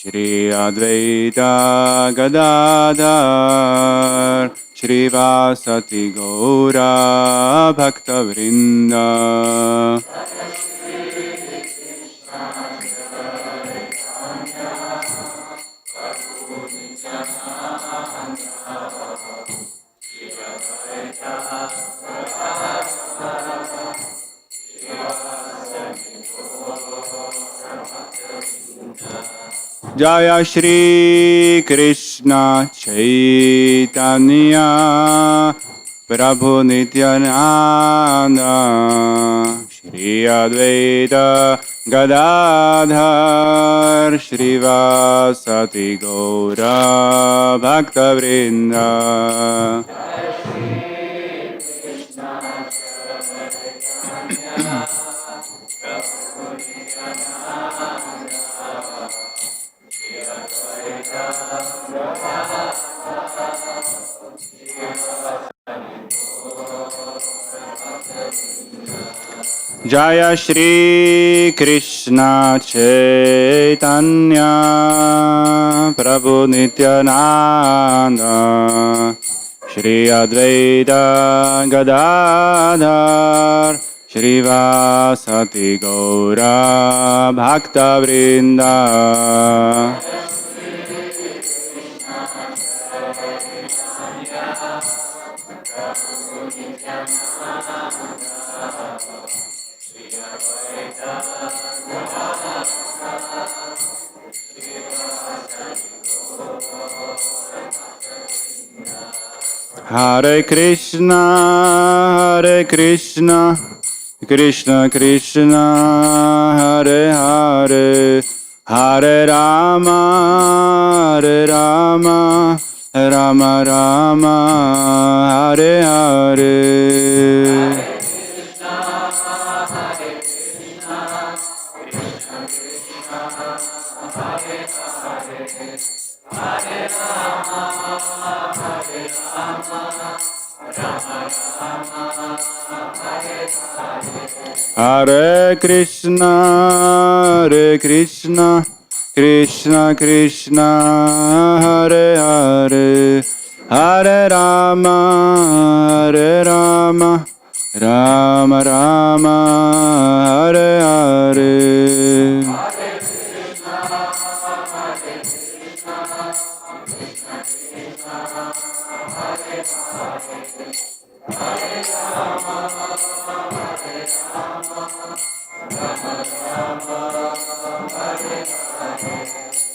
Shri Advaita Gadadhar Shrivasati Gaura Bhakta Vrinda. Jaya Shri Krishna Caitanya Prabhu Nityananda Shri Advaita Gadadhar Shrivasati Gaura Bhakta Vrinda. Jaya Shri Krishna Caitanya Prabhu Nityananda Shri Advaita Gadadhar Shrivasati Gaura Bhakta Vrinda. Hare Krishna, Krishna Krishna, Hare Hare, Hare Rama, Rama Rama, Hare Hare. Hare Krishna, Krishna Krishna, Hare Hare, Hare Rama, Rama Rama, Hare Hare.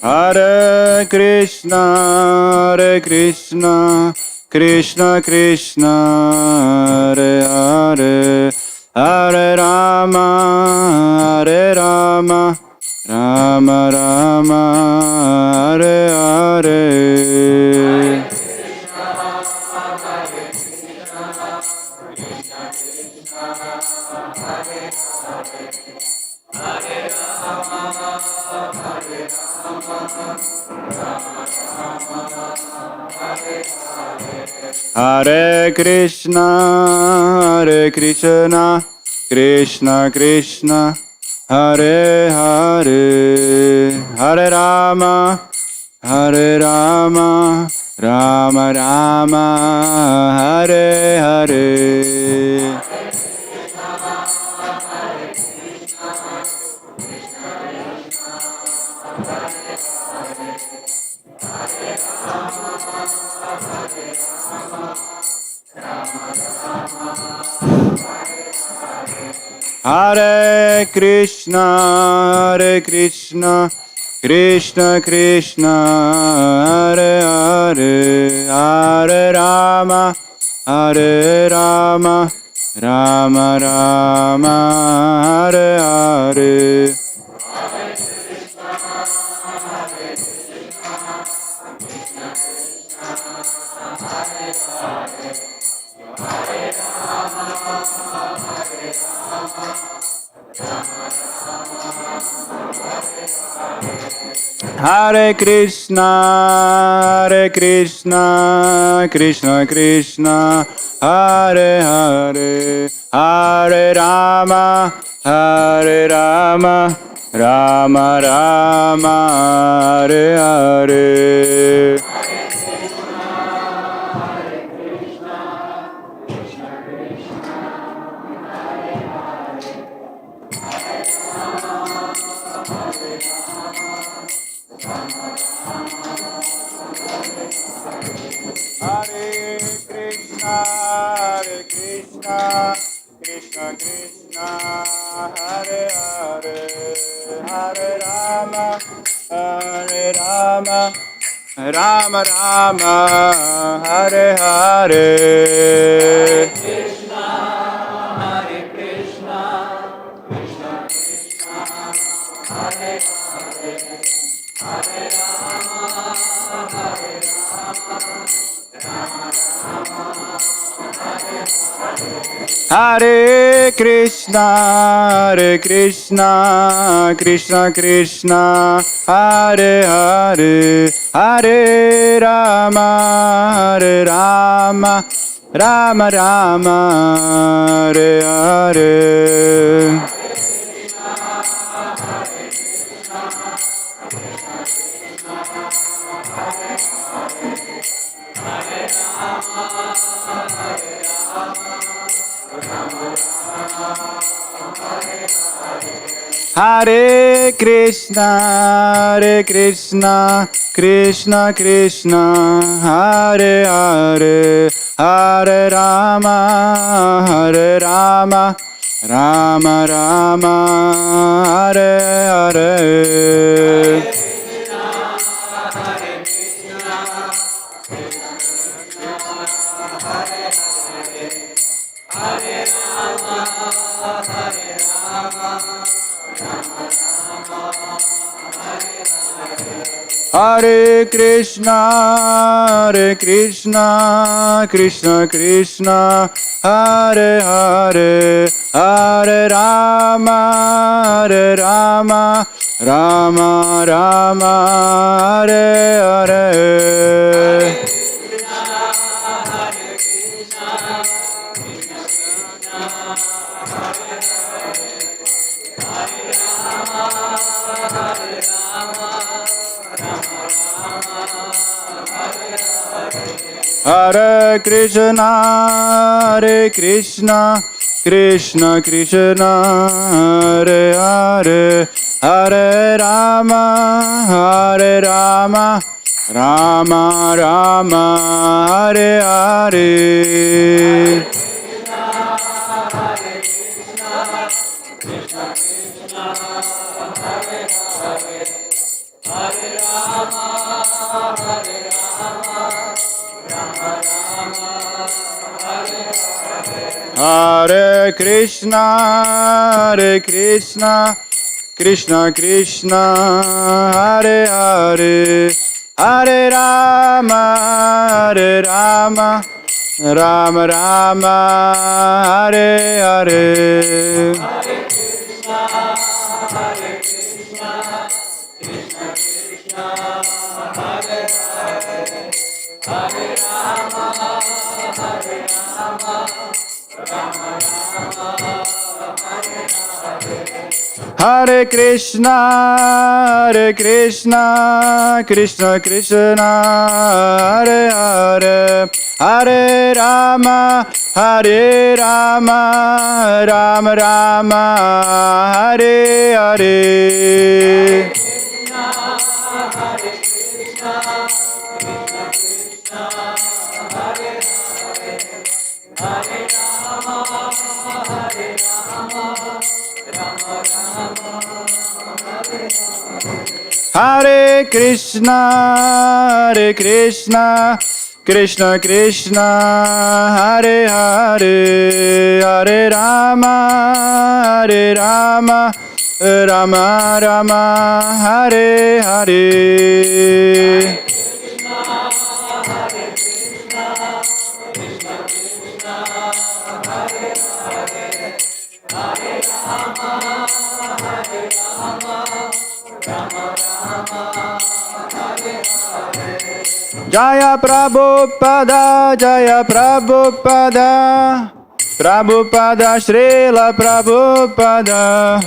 Hare Krishna, Krishna Krishna, Hare Hare, Hare Rama, Rama Rama, Hare Hare. Hare Krishna, Krishna Krishna, Hare Hare, Hare Rama, Rama Rama, Hare Hare. Hare Krishna, Krishna Krishna, Hare Hare, Hare Rama, Rama Rama, Hare Hare. Hare Krishna, Krishna Krishna, Hare Hare, Hare Rama, Rama Rama Hare Hare Krishna Krishna Hare Hare Hare Rama Hare Rama Rama Rama Hare Hare Krishna Hare Krishna Krishna Krishna Hare Hare Hare Rama Hare Rama Rama Rama Hare Hare Hare Krishna Krishna Krishna Hare Hare Hare Rama Rama Rama Hare Hare Hare Krishna Krishna Krishna Hare Hare Hare Rama Rama Rama Hare Hare Hare Krishna Krishna Krishna Hare Hare Hare Rama Rama Rama Hare Hare Hare Krishna Krishna Krishna Hare Hare Hare Rama Rama Rama Hare Hare Hare Krishna Krishna Krishna Hare Hare Hare Rama Rama Rama Hare Hare Hare Krishna Krishna Krishna Hare Hare Hare Rama Rama Rama Hare Hare Hare Krishna Krishna Krishna Hare Hare Hare Rama Rama Rama Hare Hare Jaya Prabhupada Prabhupada Srila Prabhupada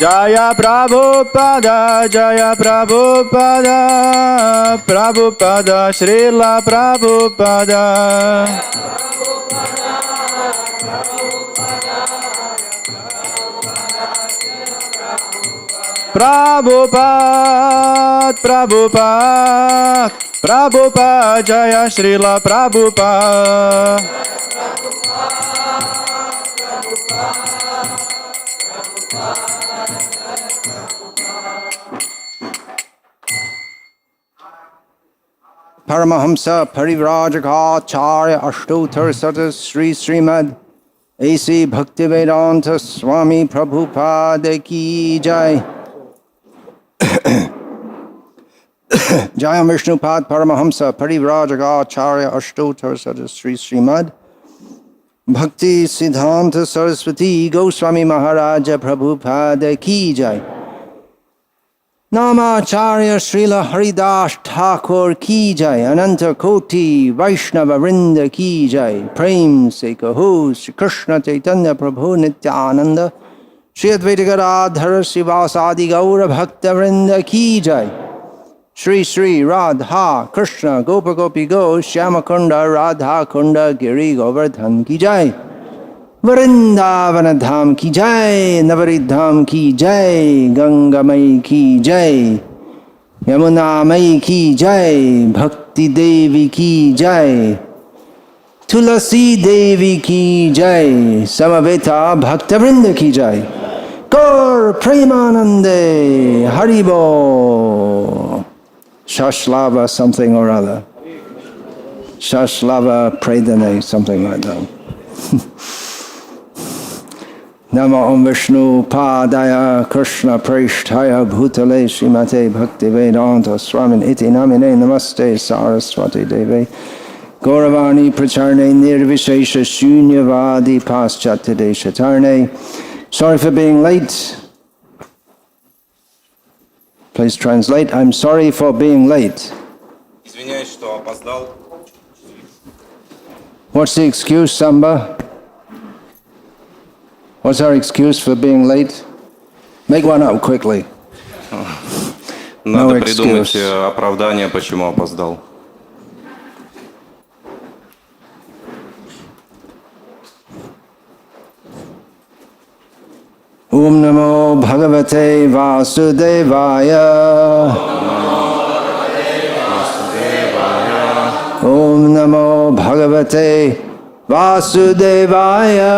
Jaya Prabhupada, Jaya Prabhupada, Prabhupada, Srila Prabhupada. Prabhupada, Prabhupada, Prabhupada, Jaya Srila Prabhupada. Paramahamsa Parivrajaka Ashtotar Satas Sri Śrīmad A.C. Bhaktivedanta Swami Prabhupada Ki Jai. Jayam Vishnupad Paramahamsa Parivrajaka Ashtotar Satas Sri Śrīmad Bhakti Siddhanta Saraswati Goswami Maharaja Prabhupada Ki Jai. Namacharya Srila Haridas Thakur Ki Jai, Ananta Koti Vaishnava Vrinda Ki Jai, Prem Se Kaho Shri Krishna Chaitanya Prabhu Nityananda, Shri Advaita Gadadhara Srivasadi Gaura Bhakta Vrinda Ki Jai, Shri Shri Radha Krishna Gopa Gopi Go Shyamakunda Radha Kunda Giri Govardhan Ki Jai, Vrindavan Dham Ki Jai, Navarid Dham Ki Jai, Ganga Mai Ki Jai, Yamuna Mai Ki Jai, Bhakti Devi Ki Jai, Tulasi Devi Ki Jai, Samaveta Bhakta Vrinda Ki Jai, Gaur Premanande Haribo, Shashlava something or other, Shashlava Pradane, something like that. Nama Om Vishnu Padaya Krishna Preshtaya Bhutale Srimate Bhakti Vedanta Swami Iti Namine Namaste Saraswati Deve Gauravani Pracharne Nirvishesha Shunyavadi Paschatade Shatarne. Sorry for being late. Please translate. I'm sorry for being late. Извиняюсь, что опоздал. What's the excuse, Samba? What's our excuse for being late? Make one up quickly. Надо придумать оправдание, почему опоздал. Om Namo Bhagavate Vasudevaya. Om Namo Bhagavate Vasudevaya.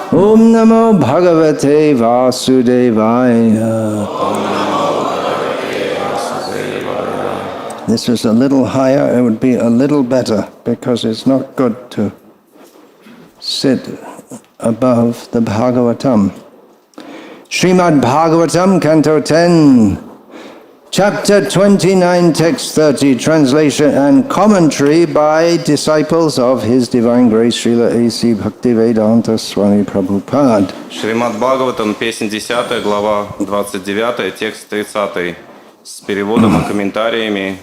Om Namo Bhagavate Vasudevaya. This was a little higher, it would be a little better, because it's not good to sit above the Bhagavatam. Śrīmad-Bhāgavatam, Canto 10, Chapter 29, Text 30, translation and commentary by disciples of His Divine Grace Srila A.C. Bhaktivedanta Swami Prabhupada. Śrīmad-Bhāgavatam, песня 10, глава 29, текст 30, с переводом и комментариями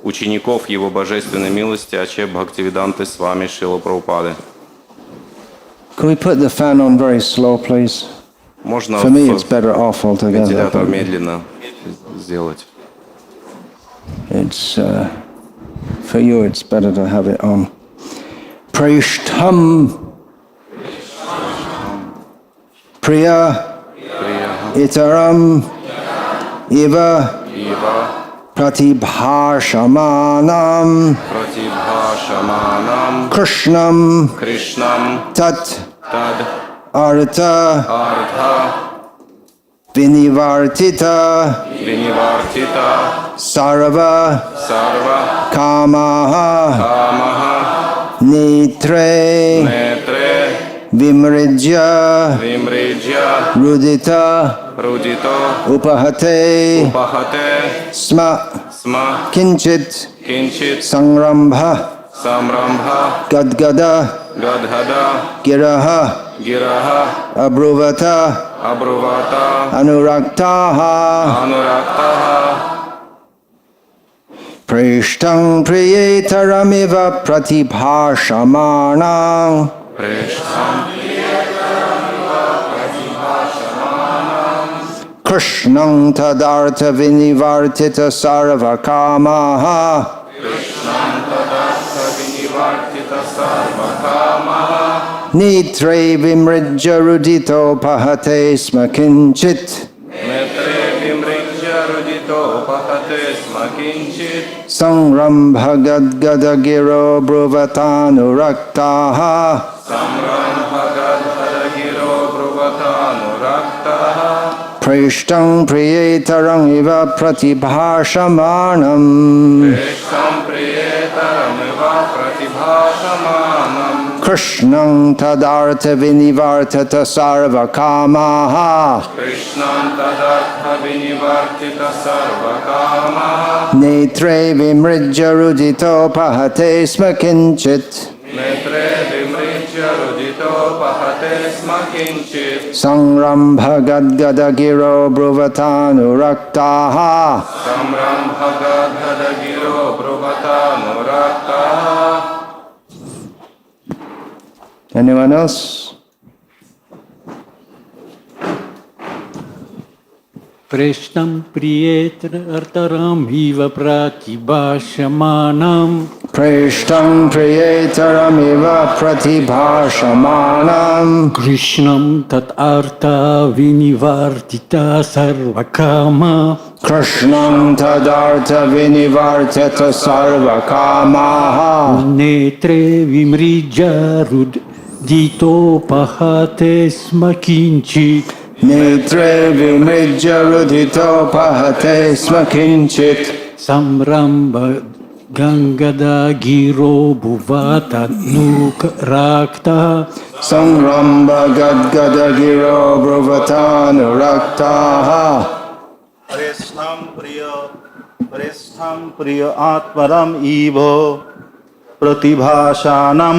учеников Его Божественной милости А.Ч. Бхактивиданты Свами Шрила Прабхупады. Could we put the fan on very slow, please? Можно For me, it's better off altogether. вентилятор медленно сделать. It's for you. It's better to have it on. Prishtham, Priya, Itaram, Iva, Pratibhashamanam, Krishnam, Tat, Artha, Vinivartita, Sarva, Kamaha, Netre, Vimrijya, Rudita, Upahate, Sma, Kinchit, Sangrambha, Gadgada, Giraha, Abruvata, Anuraktaha. Prishtang Priyetaramiva Pratibhashamana. Krishnam tadartha vinivartita sarvakamaha. Nitre vimrijja rudito pahate sma kinchit. Sangram bhagad gadagiro bruvatanuraktaha. Prishtam priyetarang iva pratibhashamanam. Krishnam tadartha vinivartata sarvakamaha. Netre vimrijja rudito pahate sma kinchit. Sangram bhagad gadagiro bruvatanuraktaha. Anyone else? Preshtam priyetartaram iva pratibhashamanam. Preshtam priyetaram pratibhashamanam. Krishnam tat artha vinivartita sarvakama. Krishnam tadartha vinivartita sarvakamaha. Netre vimrijja rudito pahate smakinchit. Netre vimrijja rudito pahate sma kinchit. Samramba gangada giro bhuvata nukrakta. Sangramba gadgadagiro bruvatanuraktaha. Preshtam priya atmaram ivo pratibhashanam.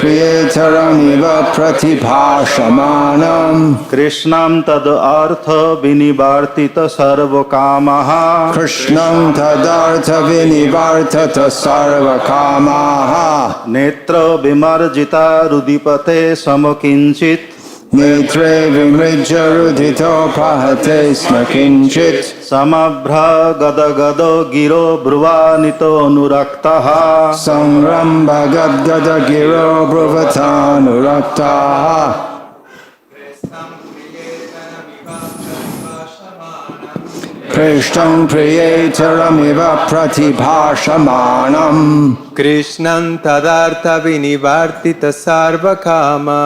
Priyetaram iva pratibhashamanam. Krishnam tad artha vinivartita sarvakamaha. Krishnam tadartha vinivartata sarvakamaha. Netra vimarjita rudipate samakinchit. Netre vimrijja rudito pahate sma kinchit. Samabhra gadagado giro brvanito anuraktaha. Sangramba gadgadagiro bruvatanuraktaha. Prishtam priyetaramiva pratibhashamanam. Krishnam tadartha vinivartita sarvakama.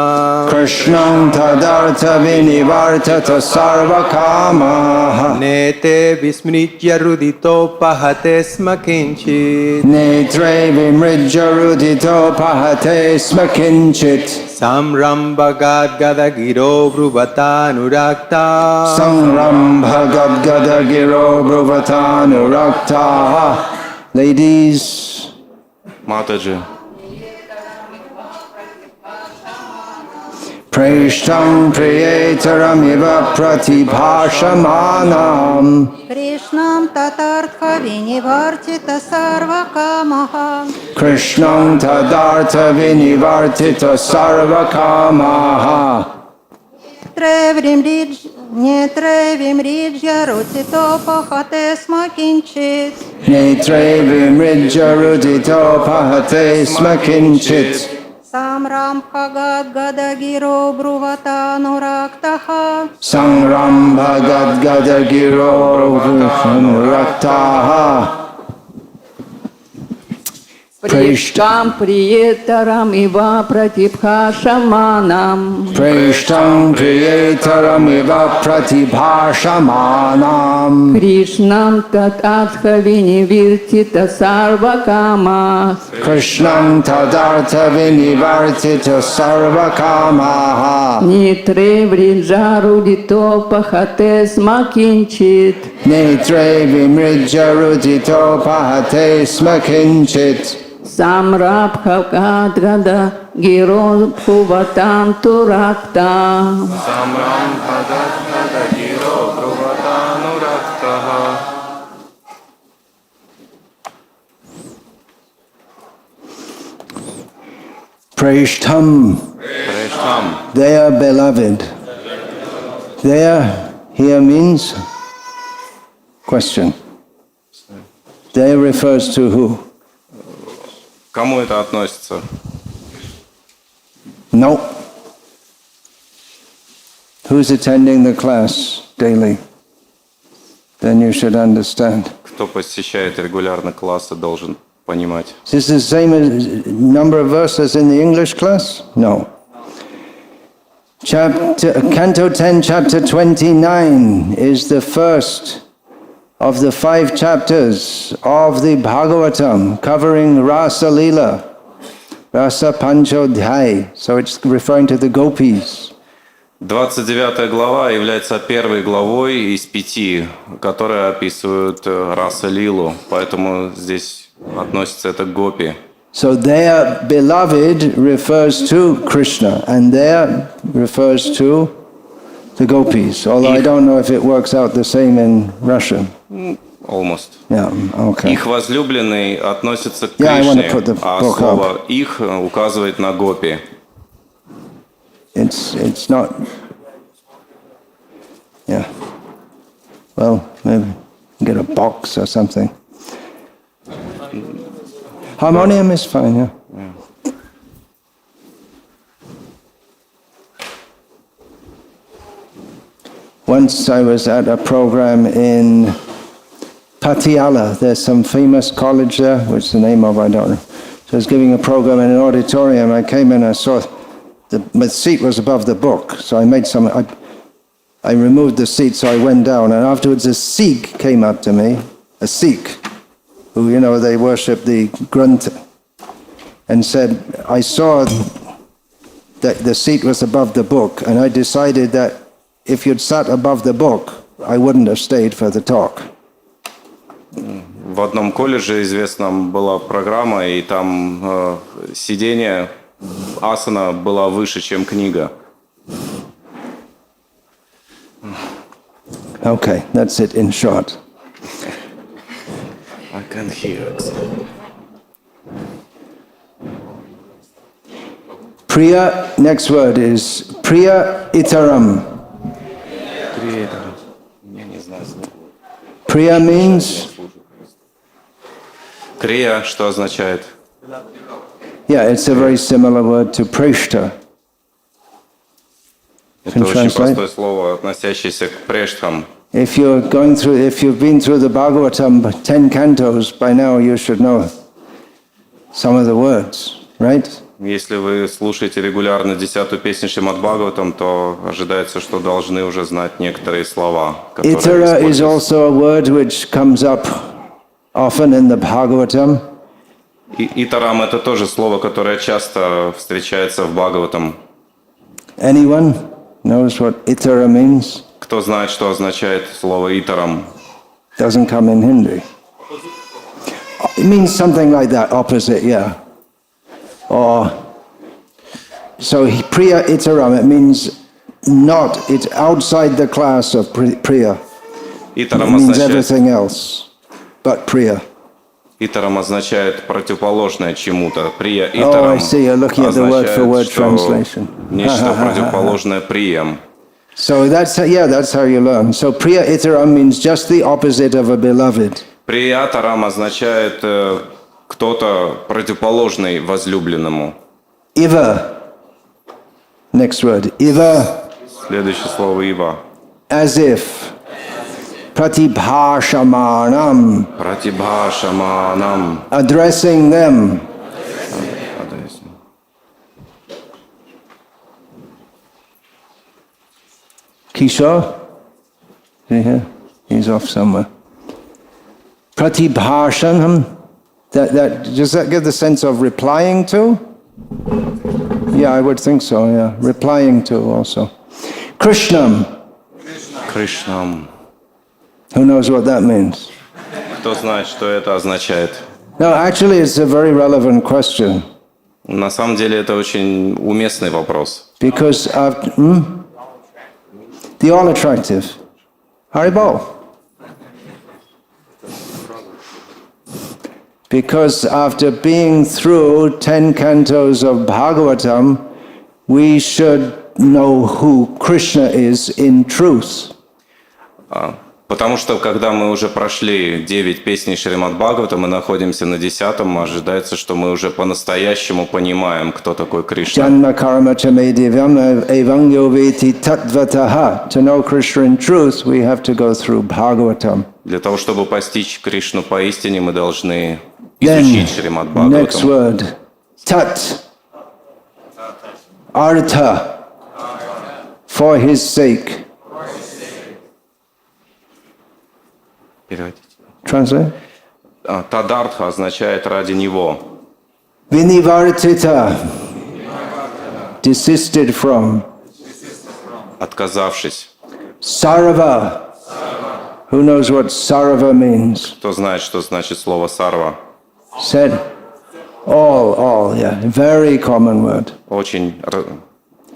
Krishnam tadartha vinivartata sarvakama. Nete vismritya rudito pahate sma kinchit. Netre vimrijja rudito pahate sma kinchit. Samramba gadgada-giro bruvatanurakta. Sangrambha gadgadagiro bruvatanuraktaha. Ladies, Mataji. Prishtam priyetaramiva pratibhashamanam. Krishnam tatartha vinivartita sarvakamaha. Krishnam tadartha vinivartita sarvakamaha. Netre vimrijya rutito pahate sma kinchit. Netre vimrijja rudito pahate sma kinchit. Samram bhagad gadagiro bruvatanuraktaha. Sangrambha gadgadagiro bruvatanuraktaha. Prishtam priyetaram iva pratibhashamanam. Prishtam priyetaram iva pratibhashamanam. Krishnam tatartha vinivartita sarvakama. Krishnam tadartha vinivartita sarvakamaha. Nitre vrijja rudito pahate sma kinchit. Netre vimrijja rudito pahate sma kinchit. Samrabha gadgada giro bhuvatanturakta. Preshtham. Прештхам. They are beloved. There, here means question. They refers to who? Кому это относится? No. Who's attending the class daily? Then you should understand. Кто посещает регулярно классы, должен понимать. Is this the same number of verses in the English class? No. Canto 10, chapter 29 is the first of the 5 chapters of the Bhagavatam, covering Rasa Lila, Rasa Panchodhyay. So it's referring to the gopis. 29 глава является первой главой из 5, которые описывают раса Лилу, поэтому здесь относится это к гопи. So their beloved refers to Krishna, and there refers to the gopis. Although I don't know if it works out the same in Russian. Almost. Yeah, okay. Их возлюбленный относится к Yeah, I wanna Кришне, put the а book слово «их» указывает на гопи. It's not. Yeah. Well, maybe get a box or something. Harmonium is fine, yeah. Once I was at a program in Patiala. There's some famous college there, which the name of I don't know. So I was giving a program in an auditorium. I came in, I saw my seat was above the book, so I removed the seat, so I went down, and afterwards a Sikh came up to me, a Sikh, who, you know, they worship the Granth, and said, I saw that the seat was above the book, and I decided that if you'd sat above the book, I wouldn't have stayed for the talk. В одном колледже известном была программа, и там сидение асана была выше, чем книга. Okay, that's it in short. I can hear it. Priya, next word is Priya Itaram. Priya means? Крия, что означает? Yeah, it's a very similar word to Preshta. Это очень простое слово, относящееся к прештхам. If you've been through the Bhagavatam 10 cantos, by now you should know some of the words, right? Если вы слушаете регулярно 10-ю песню Śrīmad-Bhāgavatam, то ожидается, что должны уже знать некоторые слова, которые Itara is используются. also a word which comes up often in the Bhagavatam. Итарам — это тоже слово, которое часто встречается в Бхагаватам. Anyone knows what Itara means? Кто знает, что означает слово «итарам»? Doesn't come in Hindi. It means something like that, opposite, yeah. Or, so Priya Itaram, it means not, it's outside the class of Priya. It means everything else but Priya. Итарам означает противоположное чему-то. Прия Oh, итарам I see, you're looking at the word for word translation. Нечто противоположное приям. So that's how you learn. So Priya Itaram means just the opposite of a beloved. Приятарам означает кто-то противоположный возлюбленному. Iva. Next word. Iva. Следующее слово «ива». As if. Pratibhashamanam. Пратибхашаманам. Addressing them. Kishore? Is he here? He's off somewhere. Pratibhashanam. Does that give the sense of replying to? Yeah, I would think so, yeah. Replying to also. Krishnam. Кришнам. Who knows what that means? Кто знает, что это означает? No, actually it's a very relevant question. На самом деле это очень уместный вопрос. Because the all attractive. Haribol. Because after being through 10 cantos of Bhagavatam, we should know who Krishna is in truth. Потому что, когда мы уже прошли 9 песней Шримад-Бхагаватам, мы находимся на 10-м, ожидается, что мы уже по-настоящему понимаем, кто такой Кришна. Janma karma chame divyam evangyo veti tattvataha. To know Krishna in truth, we have to go through Bhagavatam. Для того, чтобы постичь Кришну поистине, мы должны изучить Next Шримад-Бхагаватам. word, tat, artha, for his sake. Переводите. Translate. Тадартха означает ради него. Vinivartita, desisted from. Отказавшись. Sarva. Who knows what sarva means? Кто знает, что значит слово сарва? Said. All, yeah. Very common word. Очень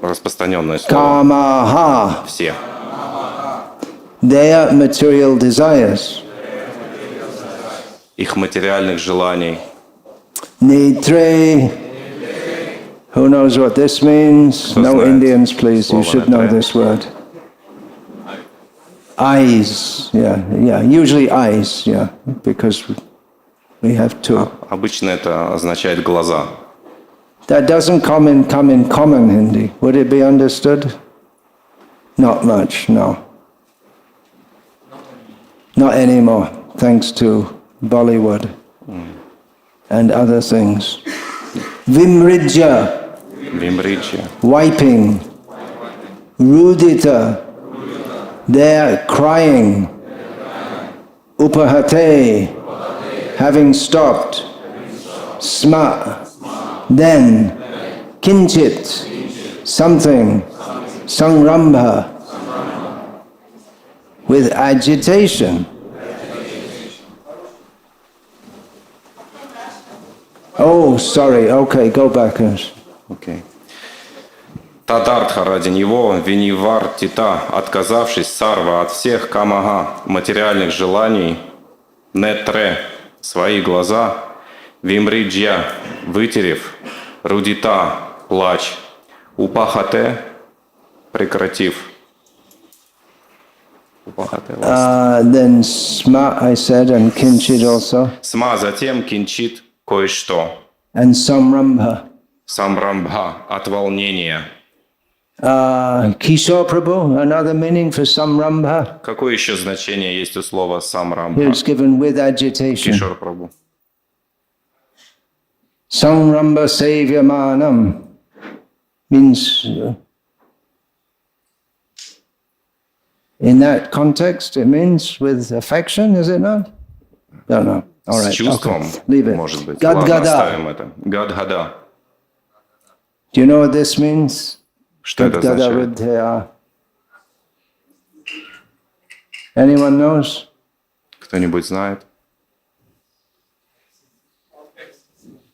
распространенное слово. Kamaha. Все. Their material desires. Их материальных желаний. Nidre. Who knows what this means? Кто No знает Indians, please. You слово should know нидре? this word. Eyes. Yeah. Usually eyes, yeah. Because we have two. Обычно это означает глаза. That doesn't come in common Hindi. Would it be understood? Not much, no. Not anymore, thanks to Bollywood and other things. Vimrijya, Вимриджи. wiping. Rudita, they're crying. Upahate, having stopped. Sma, then. Kinchit, something. Sangrambha, with agitation. Oh, sorry. Okay, go back. Окей. Тадартха ради него, винивартита, отказавшись, сарва от всех, камага, материальных желаний, нетре, свои глаза, вимриджья, вытерев, рудита, плач, упахате, прекратив. Упахате, Then sma, I said, and kinchit also, Сма, затем кинчит кое-что. and samrambha. Самрамбха, от волнения. Kishore Prabhu, another meaning for samrambha. Какое еще значение есть у слова Here самрамбха? it's given with agitation. Кишор Прабху. Sangramba sevyamanam means, in that context, it means with affection, is it not? Don't know. All С right. чувством, Okay. Leave it. может быть. Ладно, Gadgada. оставим это. Гадгада. Do you know what this means? Что это означает? Gadgada. Anyone knows? Кто-нибудь знает?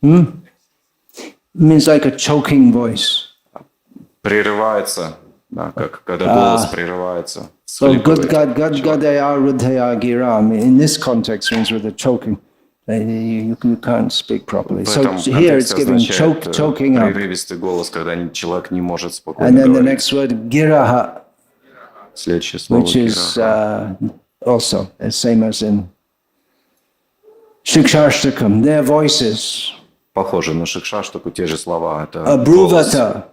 It means like a choking voice. Прерывается. Да, как когда голос прерывается. So Всхлипывает. gadgadaya rudhaya giram. In this context means with a choking. You can't speak properly. В So этом here it's контексте given означает choking up. прерывистый голос, когда человек не может And спокойно then the говорить. next word, giraha, Следующее слово. which is кираха. also the same as in Shikshashtakam. Their voices. Похоже на шикшаштаку, те же слова. Это голос. Abruvata.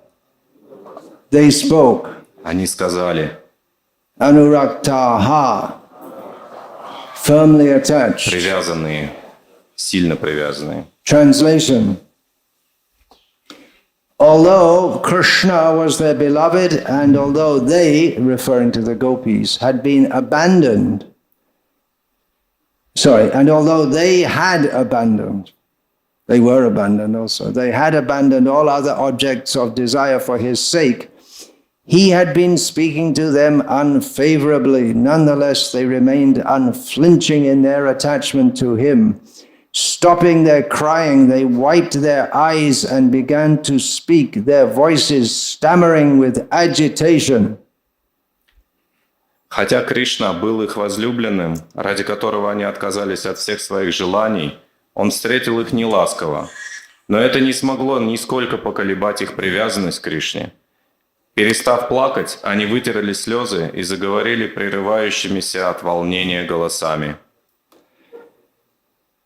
They spoke. Они сказали, Anuraktaha. Firmly attached. привязанные, сильно привязанные. Translation. Although Krishna was their beloved, and although they, referring to the gopis, had been abandoned, and although they had abandoned, they were abandoned also, they had abandoned all other objects of desire for his sake, he had been speaking to them unfavorably. Nonetheless, they remained unflinching in their attachment to him. Stopping their crying, they wiped their eyes and began to speak, their voices stammering with agitation. Хотя Кришна был их возлюбленным, ради которого они отказались от всех своих желаний, Он встретил их неласково, но это не смогло нисколько поколебать их привязанность к Кришне. Перестав плакать, они вытерли слезы и заговорили прерывающимися от волнения голосами.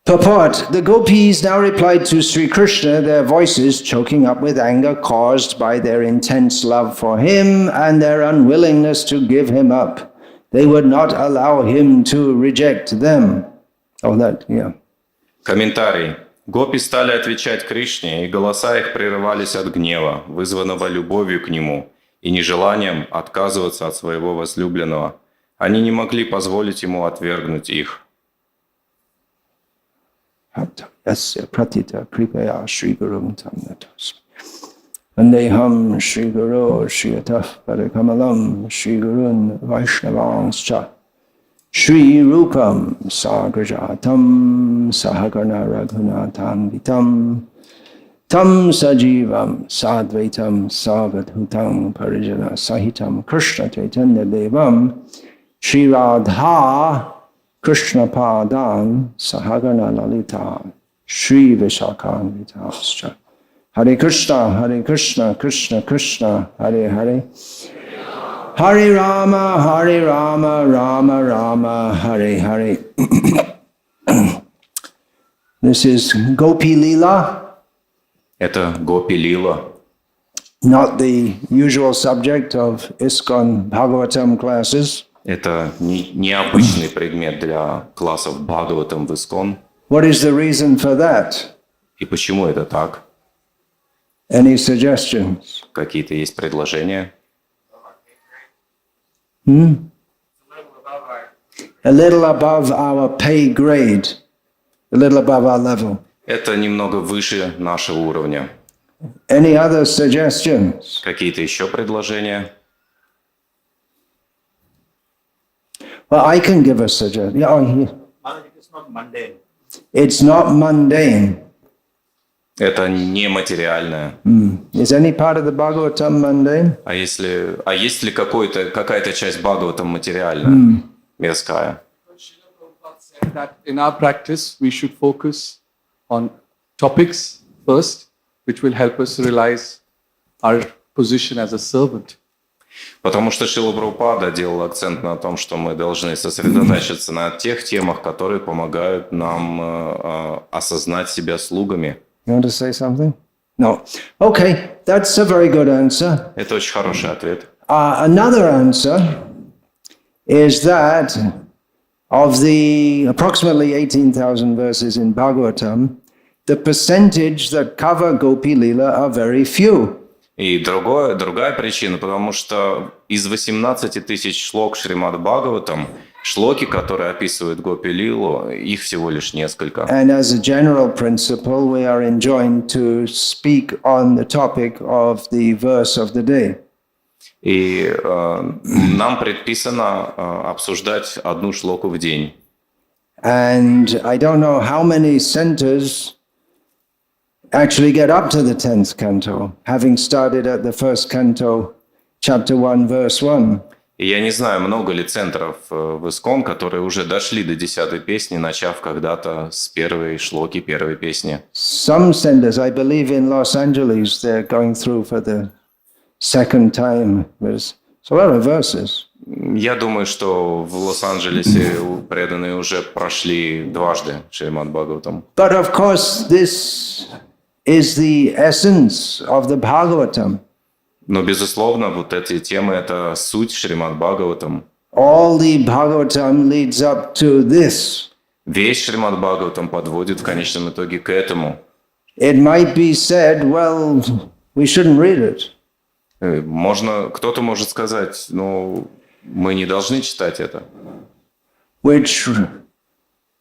Purport: the gopis now replied to Sri Krishna, their voices choking up with anger caused by their intense love for him and their unwillingness to give him up. They would not allow him to reject them. Oh, that, yeah. Комментарий. Гопи стали отвечать Кришне, и голоса их прерывались от гнева, вызванного любовью к нему, и нежеланием отказываться от своего возлюбленного. Они не могли позволить ему отвергнуть их. Pratita kripaya Shri Guru Tamnatas. Vandeham Shri Guru Shri Ataf Padakamalam Shri Gurun Vaishnavanscha Shri Rupam Sagrajatam Sahakarna Raghunatam Vitam Tam Sajivam Sadvaitam Savadhutam Parijana Sahitam Krishna Chaitanya Devam Shri Radha Krishna Padam Sahagana Lalita Shri Vishakam Vitascha. Hare Krishna, Krishna Krishna, Hare Hare. Hare Rama, Rama Rama, Hare Hare. This is Gopi Lila. Это Гопи Лила. Not the usual subject of ISKCON Bhagavatam classes. Это необычный предмет для классов Бхагаватам в ИСККОН. What is the reason for that? И почему это так? Any suggestions? Какие-то есть предложения? A little above our pay grade, a little above our level. Это немного выше нашего уровня. Any other suggestions? Какие-то еще предложения? Well, I can give a suggestion. It's not mundane. It's not mundane. Это нематериальное. Is any part of the Bhagavatam mundane? А есть ли какая-то часть Бхагаватам материальная, мирская? That in our practice we should focus on topics first, which will help us realize our position as a servant. Потому что Шрила Прабхупада делал акцент на том, что мы должны сосредотачиваться на тех темах, которые помогают нам осознать себя слугами. You want to say something? No. Okay, that's a very good answer. Это очень хороший ответ. Another answer is that of the approximately 18,000 verses in Bhagavatam, the percentage that cover Gopi Lila are very few. И другая причина, потому что из 18 тысяч шлок Śrīmad-Bhāgavatam, шлоки, которые описывают Гопи Лилу, их всего лишь несколько. And as a general principle, we are enjoined to speak on the topic of the verse of the day. И нам предписано обсуждать одну шлоку в день. And I don't know how many centers actually get up to the 10th canto, having started at the first canto, chapter 1, verse 1. И я не знаю, много ли центров в ИСККОН, которые уже дошли до 10-й песни, начав когда-то с первой шлоки, первой песни. Some centers, I believe in Los Angeles, they're going through for the second time. There's a lot of verses. Я думаю, что в Лос-Анджелесе преданные уже прошли дважды Śrīmad-Bhāgavatam. But of course, this is the essence of the Bhagavatam. Но, безусловно, вот эти темы – это суть Śrīmad-Bhāgavatam. All the Bhagavatam leads up to this. Весь Śrīmad-Bhāgavatam подводит в конечном итоге к этому. It might be said, well, we shouldn't read it. Кто-то может сказать, мы не должны читать это. Which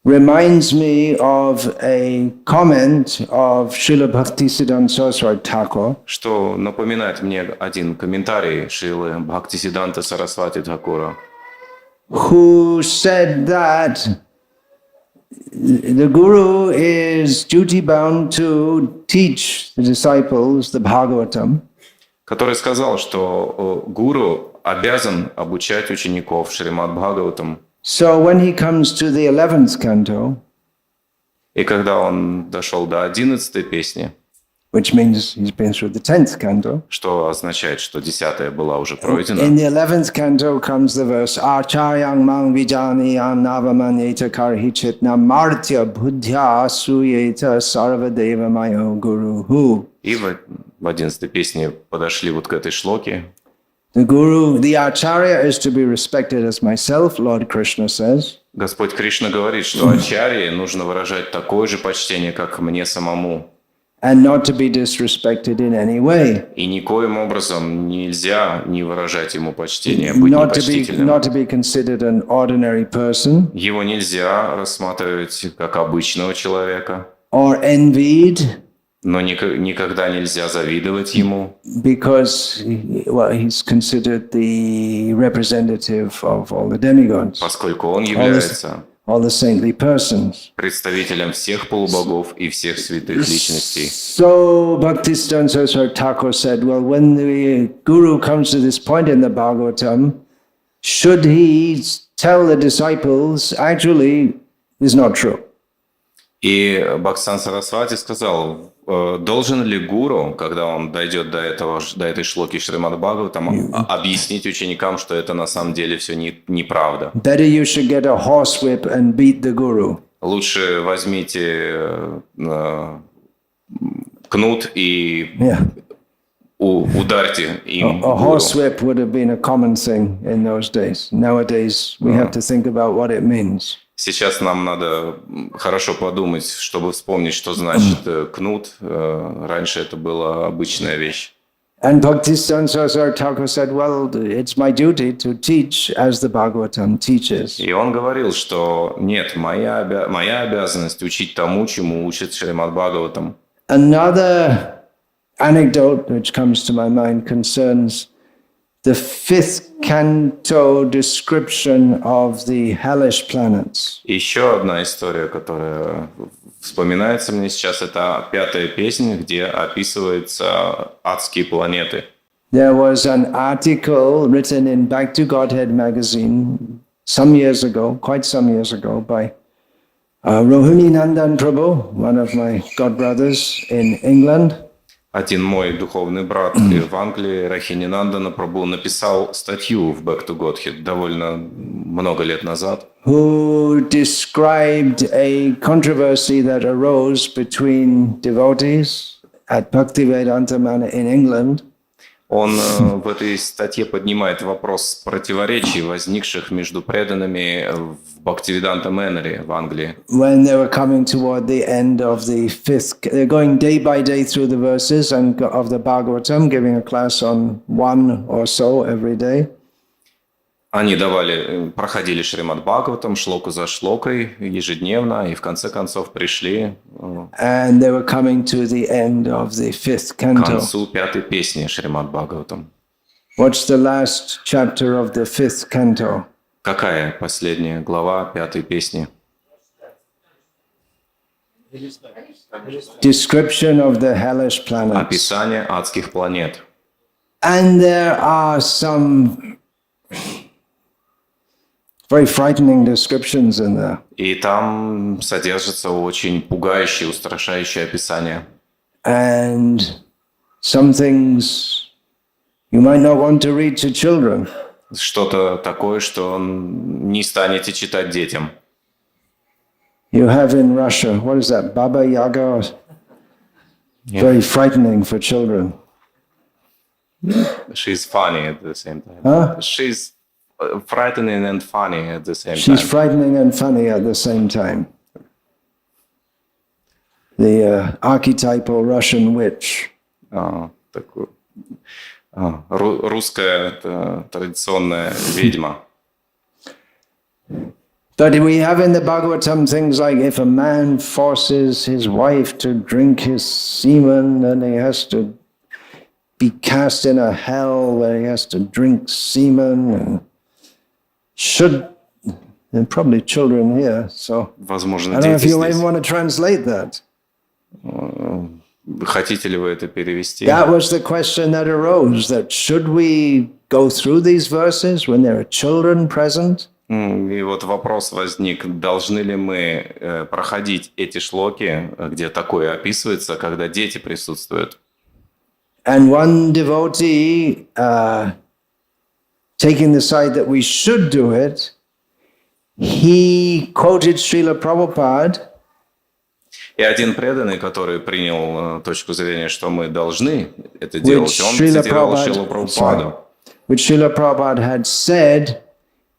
reminds me of a comment of Srila Bhaktisiddhanta Saraswati Thakur, Что напоминает мне один комментарий Шрилы Бхактисиддханта Сарасвати Thakura, who said that the Guru is duty-bound to teach the disciples the Bhagavatam, который сказал, что гуру обязан обучать учеников Śrīmad-Bhāgavatam. so when he comes to the 11th canto, И когда он дошел до 11-й песни, which means he's been through the 10th canto. что означает, что 10-я была уже пройдена. In the 11th canto comes the verse Acharyang mang vijani anavamanyeta karhichit namartya buddhya suyeta sarvadeva mayo guruhu. И в 11-й песне подошли вот к этой шлоке. The guru, the acharya is to be respected as myself, Lord Krishna says. Господь Кришна говорит, что ачарье нужно выражать такое же почтение, как мне самому. And not to be disrespected in any way. И никоим образом нельзя не выражать ему почтение, быть Not непочтительным. to be considered an ordinary person. Его нельзя рассматривать как обычного человека. Or envied. Но никогда нельзя завидовать ему. Because, well, he's considered the representative of all the demigods. Поскольку он является all the saintly persons. Представителем всех полубогов и всех святых личностей. So Bhakti Thakur said, well, when the guru comes to this point in the Bhagavatam, should he tell the disciples, actually, it's not true. И Бхактисиданта Сарасвати сказал, должен ли гуру, когда он дойдет до этой шлоки Śrīmad-Bhāgavatam, объяснить ученикам, что это на самом деле все неправда? Better you should get a horsewhip and beat the guru. Лучше возьмите кнут и ударьте им. A horsewhip would have been a common thing in those days. Nowadays, we have to think about what it means. Сейчас нам надо хорошо подумать, чтобы вспомнить, что значит кнут. Раньше это была обычная вещь. And Bhakti-siddhanta Thakur said, well, it's my duty to teach as the Bhagavatam teaches. И он говорил, что нет, моя обязанность учить тому, чему учит Śrīmad-Bhāgavatam. Another anecdote which comes to my mind concerns the 5th canto description of the hellish planets. Еще одна история, которая вспоминается мне сейчас, это 5-я песня, где описываются адские планеты. There was an article written in Back to Godhead magazine some years ago, quite some years ago, by Rohini Nandan Prabhu, one of my godbrothers in England. Один мой духовный брат в Англии, Рахини Нандана Прабху, написал статью в Back to Godhead довольно много лет назад, who described a controversy that arose between devotees at Bhaktivedanta Manor in England. Он в этой статье поднимает вопрос противоречий, возникших между преданными в Бхактивиданта Мэноре в Англии. When they were coming toward the end of the 5th, they're going day by day through the verses and of the Bhagavatam, giving a class on one or so every day. Они проходили Śrīmad-Bhāgavatam шлоку за шлокой ежедневно, и в конце концов пришли And they were coming to the end of the 5th к canto. концу 5-й песни Śrīmad-Bhāgavatam. What's the last chapter of the 5th canto? Какая последняя глава 5-й песни? Description of the hellish planets. Описание адских планет. And there are some very frightening descriptions in there. И там содержится очень пугающее, устрашающее описание. And some things you might not want to read to children. Что-то такое, что не станете читать детям. You have in Russia, what is that, Baba Yaga? Very frightening for children. She's funny at the same time. Huh? She's frightening and funny at the same time. She's frightening and funny at the same time. The archetypal Russian witch. Русская традиционная ведьма. But we have in the Bhagavatam things like if a man forces his wife to drink his semen, then he has to be cast in a hell where he has to drink semen. And there are probably children here, so Возможно, I don't know if дети you здесь. even want to translate that. Хотите ли вы это перевести? That was the question that arose, that should we go through these verses when there are children present? И вот вопрос возник, должны ли мы проходить эти шлоки, где такое описывается, когда дети присутствуют. And one devotee, taking the side that we should do it, he quoted Srila Prabhupada. И один преданный, который принял точку зрения, что мы должны это делать, он цитировал Шрилу Прабхупаду. Which Srila Prabhupada had said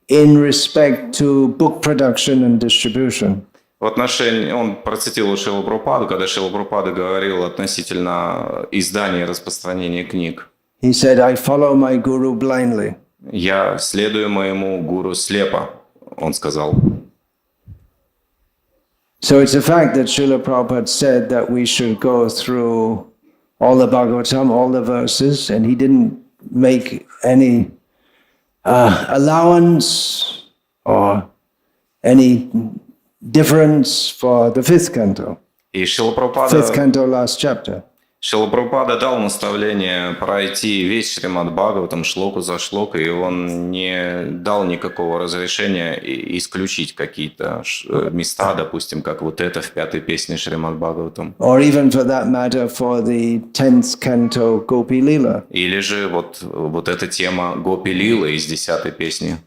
in respect to book production and distribution. В отношении, он процитировал Шрилу Прабхупаду, когда Шрила Прабхупада говорил относительно издания и распространения книг. He said, I follow my guru blindly. Я следую моему гуру слепо, он сказал. So it's a fact that Srila Prabhupada said that we should go through all the Bhagavatam, all the verses, and he didn't make any allowance or any difference for the fifth canto. И Шрила Fifth canto, last chapter. Прабхупада дал наставление пройти весь Śrīmad-Bhāgavatam шлоку за шлокой, и он не дал никакого разрешения исключить какие-то места, допустим, как вот это в 5-й песне Śrīmad-Bhāgavatam. Or even for that matter for the 10th canto Gopi Lila. Или же вот эта тема Гопи Лилы из 10-й песни.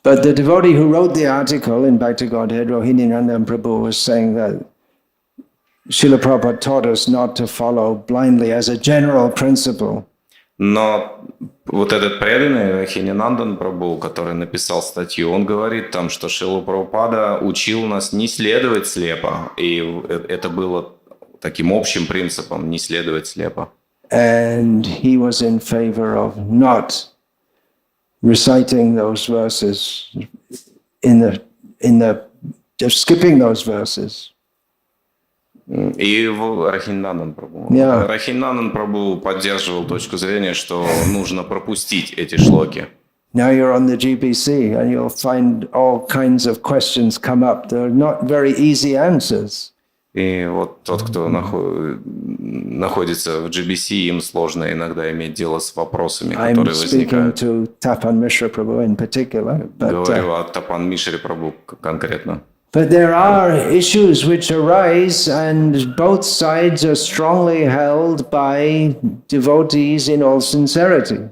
But the devotee who wrote the article in Back to Godhead, Rohini Nandan Prabhu, was saying that Srila Prabhupada taught us not to follow blindly as a general principle. Но вот этот преданный Рахини Нандан Прабху, который написал статью, он говорит там, что Шрила Прабхупада учил нас не следовать слепо, и это было таким общим принципом не следовать слепо. And he was in favor of not reciting those verses just skipping those verses. И Рахинандан Прабху. Yeah. Рахинандан Прабху поддерживал точку зрения, что нужно пропустить эти шлоки. Now you're on the GBC and you'll find all kinds of questions come up. They're not very easy answers. И вот тот, кто находится в GBC, им сложно иногда иметь дело с вопросами, которые возникают. I'm speaking to Tapan Mishra Prabhu in particular. Говорю о Тапан Мишре Прабху конкретно. But there are issues which arise, and both sides are strongly held by devotees in all sincerity.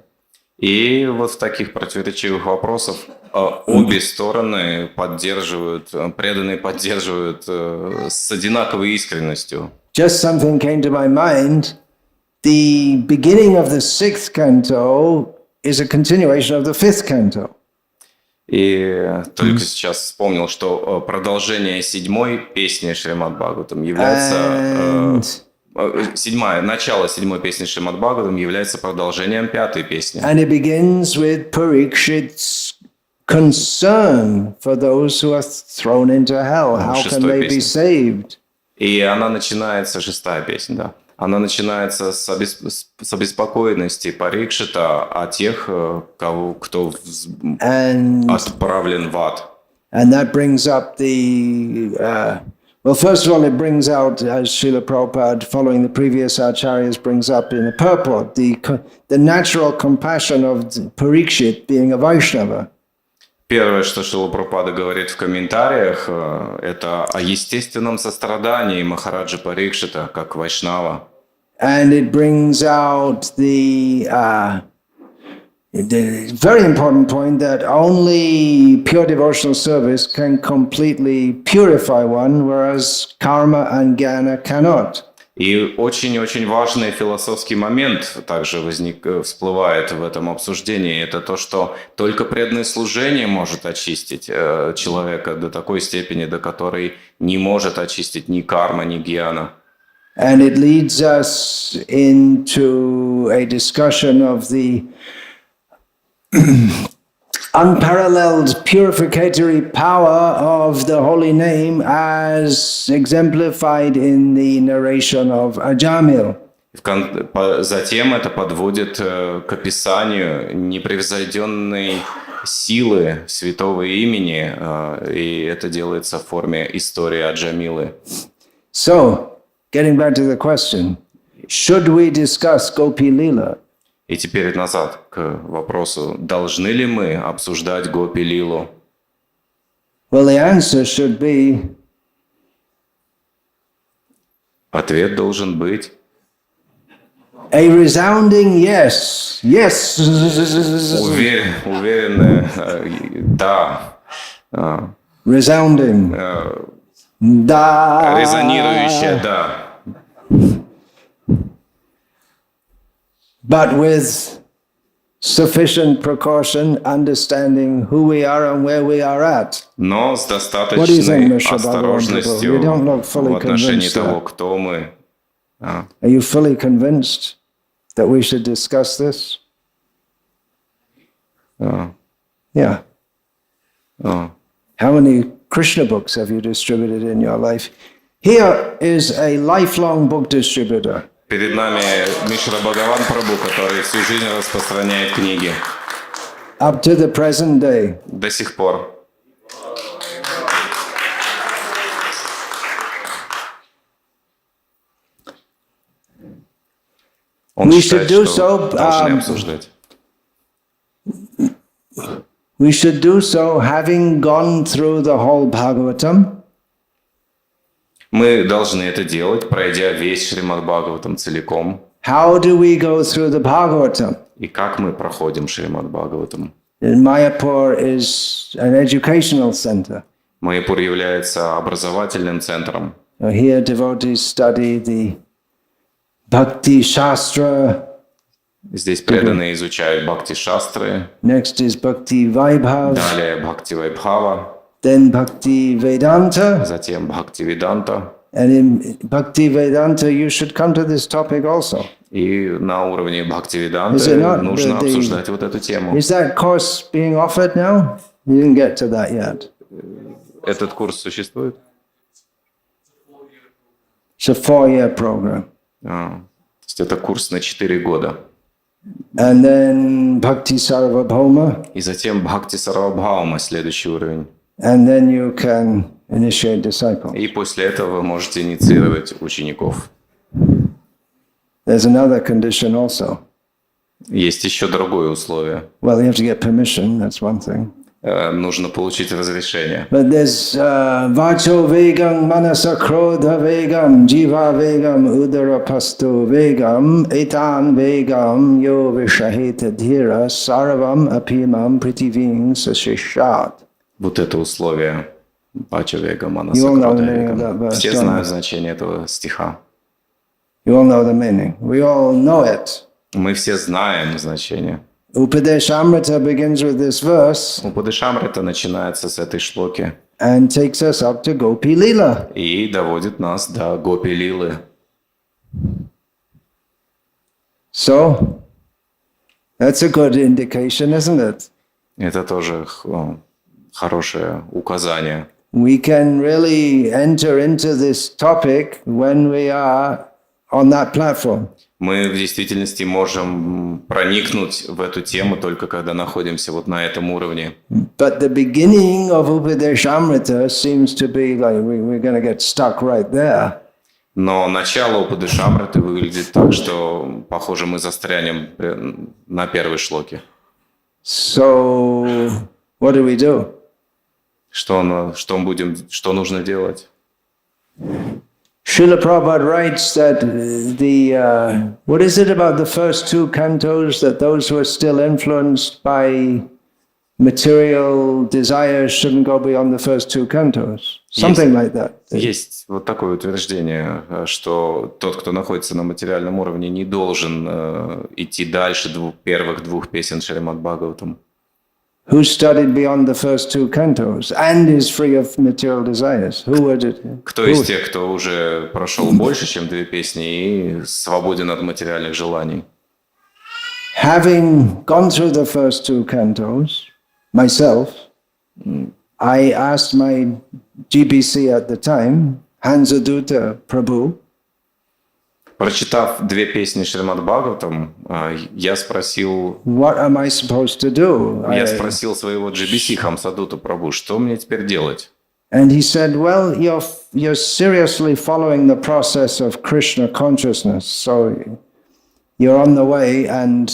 И вот в таких противоречивых вопросах обе стороны поддерживают, преданные поддерживают с одинаковой искренностью. Just something came to my mind. The beginning of the 6th canto is a continuation of the 5th canto. И только сейчас вспомнил, что продолжение 7-й песни Śrīmad-Bhāgavatam является... начало 7-й песни Śrīmad-Bhāgavatam является продолжением 5-й песни. And it begins with Parikshit's concern for those who are thrown into hell. How can they be saved? И она начинается, 6-я песня, да. Она начинается с обеспокоенности Парикшита о тех, кто отправлен в ад. And that brings up well, first of all, it brings out, as Srila Prabhupada, following the previous acharyas, brings up in the purport, the natural compassion of Parikshit being a Vaishnava. Первое, что Шрила Прабхупада говорит в комментариях, это о естественном сострадании Махараджи Парикшита, как вайшнава. And it brings out the very important point that only pure devotional service can completely purify one, whereas karma and jnana cannot. И очень-очень важный философский момент также всплывает в этом обсуждении. Это то, что только преданное служение может очистить человека до такой степени, до которой не может очистить ни карма, ни гьяна. And it leads us into a discussion of the unparalleled purificatory power of the holy name as exemplified in the narration of Ajamil. Затем это подводит к описанию непревзойденной силы святого имени, и это делается в форме истории Аджамилы. So, getting back to the question, should we discuss Gopi Lila? И теперь назад к вопросу, должны ли мы обсуждать Гопи Лилу? Well, the answer should be Ответ должен быть a resounding yes. Yes. уверенное «да». Resounding. Да. Резонирующее «да». But with sufficient precaution, understanding who we are and where we are at. Но с What do you think, достаточной Mr. осторожностью You don't look fully в отношении convinced. того, кто мы. Are you fully convinced that we should discuss this? Yeah. How many Krishna books have you distributed in your life? Here is a lifelong book distributor. Перед нами Śrīmad-Bhāgavatam Прабhu, который всю жизнь распространяет книги. Up to the present day. До сих пор. Он We считает, should do что so, должны обсуждать. We should do so having gone through the whole Bhagavatam. Мы должны это делать, пройдя весь Śrīmad-Bhāgavatam целиком. How do we go through the Bhagavatam? И как мы проходим Śrīmad-Bhāgavatam? Mayapur is an educational center. Майяпур является образовательным центром. Here devotees study the Bhakti Shastra. Здесь преданные изучают Бхакти-шастры, Next is Bhakti Vaibhav. далее Бхакти-вайбхава, Then Bhakti Vedanta. затем Бхакти-веданта. And in Bhakti Vedanta, you should come to this topic also. И на уровне Is Бхакти-веданты it not нужно the- обсуждать вот эту тему. Is that course being offered now? You didn't get to that yet. Этот курс существует? It's a 4-year program. То есть это курс на 4 года. And then Bhakti Sarvabhauma. И затем Бхакти-сарвабхаума, следующий уровень. And then you can initiate disciples. И после этого вы можете инициировать учеников. There's another condition also. Есть еще другое условие. Well, you have to get permission, that's one thing. Нужно получить разрешение. But there's Vacho Vegam, Manasa Krodha Vegam, Jiva Vegam, Udara Pastu Vegam, Etan Vegam, Yo Vishaheta Dhira, Sarvam Apimam Pritiving Sashishat. Вот это условие. Бача Вега, Манаса You all know Крода the meaning of Вега. that verse, Все don't знают you? значение этого стиха. You all know the meaning. We all know it. Мы все знаем значение. Upadeshamrita begins with this verse Упадешамрита начинается с этой шлоки and takes us up to Gopi Lila. и доводит нас до Гопи Лилы. So, that's a good indication, isn't it? Это тоже хорошее указание. We can really enter into this topic when we are on that platform. Мы в действительности можем проникнуть в эту тему только когда находимся вот на этом уровне. But the beginning of Upadeshamrita seems to be like we're going to get stuck right there. Но начало Упадешамриты выглядит так, что, похоже, мы застрянем на первой шлоке. So, what do we do? Что нужно делать? Srila Prabhupada writes that what is it about the first 2 cantos that those who are still influenced by material desires shouldn't go beyond the first 2 cantos? Something like that. Есть вот такое утверждение, что тот, кто находится на материальном уровне, не должен идти дальше первых 2 песен Śrīmad-Bhāgavatam. Who studied beyond the first 2 cantos and is free of material desires? Who would it? Кто из тех, кто уже прошел больше, чем 2 песни и свободен от материальных желаний? Having gone through the first 2 cantos, myself, I asked my GBC at the time, Hansaduta Prabhu, Прочитав 2 песни Śrīmad-Bhāgavatam, я спросил what am I supposed to do? спросил своего GBC Хамсадута Прабху, что мне теперь делать? And he said, well, you're seriously following the process of Krishna consciousness, so you're on the way, and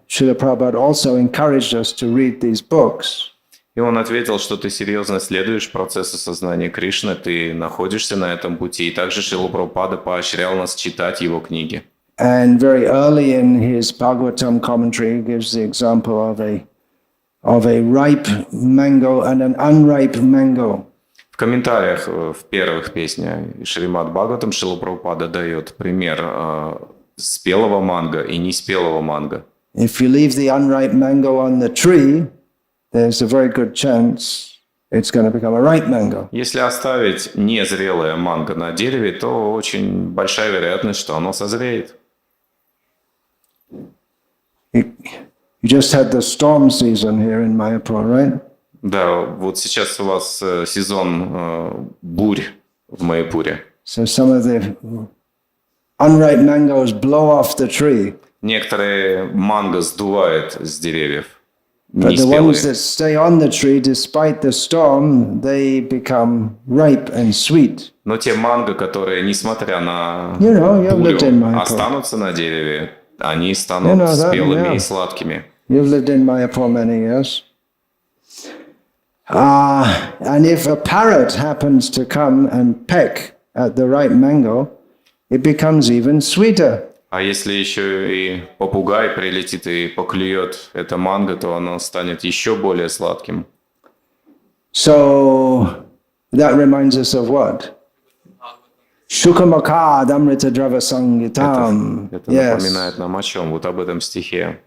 Srila Prabhupada also encouraged us to read these books. И он ответил, что ты серьезно следуешь процессу сознания Кришны, ты находишься на этом пути. И также Шрила Прабхупада поощрял нас читать его книги. And very early in his Bhagavatam commentary, he gives the example of a ripe mango and an unripe mango. В комментариях в первых песнях Śrīmad-Bhāgavatam Шрила Прабхупада дает пример спелого манго и неспелого манго. If you leave the unripe mango on the tree, there's a very good chance it's going to become a ripe mango. Если оставить незрелое манго на дереве, то очень большая вероятность, что оно созреет. You just had the storm season here in Mayapur, right? Да, вот сейчас у вас сезон бурь в Майяпуре. So some of the unripe mangoes blow off the tree. Некоторые манго сдувает с деревьев. But the Неспелые. ones that stay on the tree despite the storm, they become ripe and sweet. Но те манго, которые, несмотря на You have бурю, lived in Mayapur. останутся на дереве, они станут that, спелыми yeah. и сладкими. You've lived in Mayapur many years. And if a parrot happens to come and peck at the ripe mango, it becomes even sweeter. А если еще и попугай прилетит и поклюет это манго, то оно станет еще более сладким. So that reminds us of what? Shukamaka-damrita drava sangitam. Это напоминает нам о чем? Вот об этом стихе.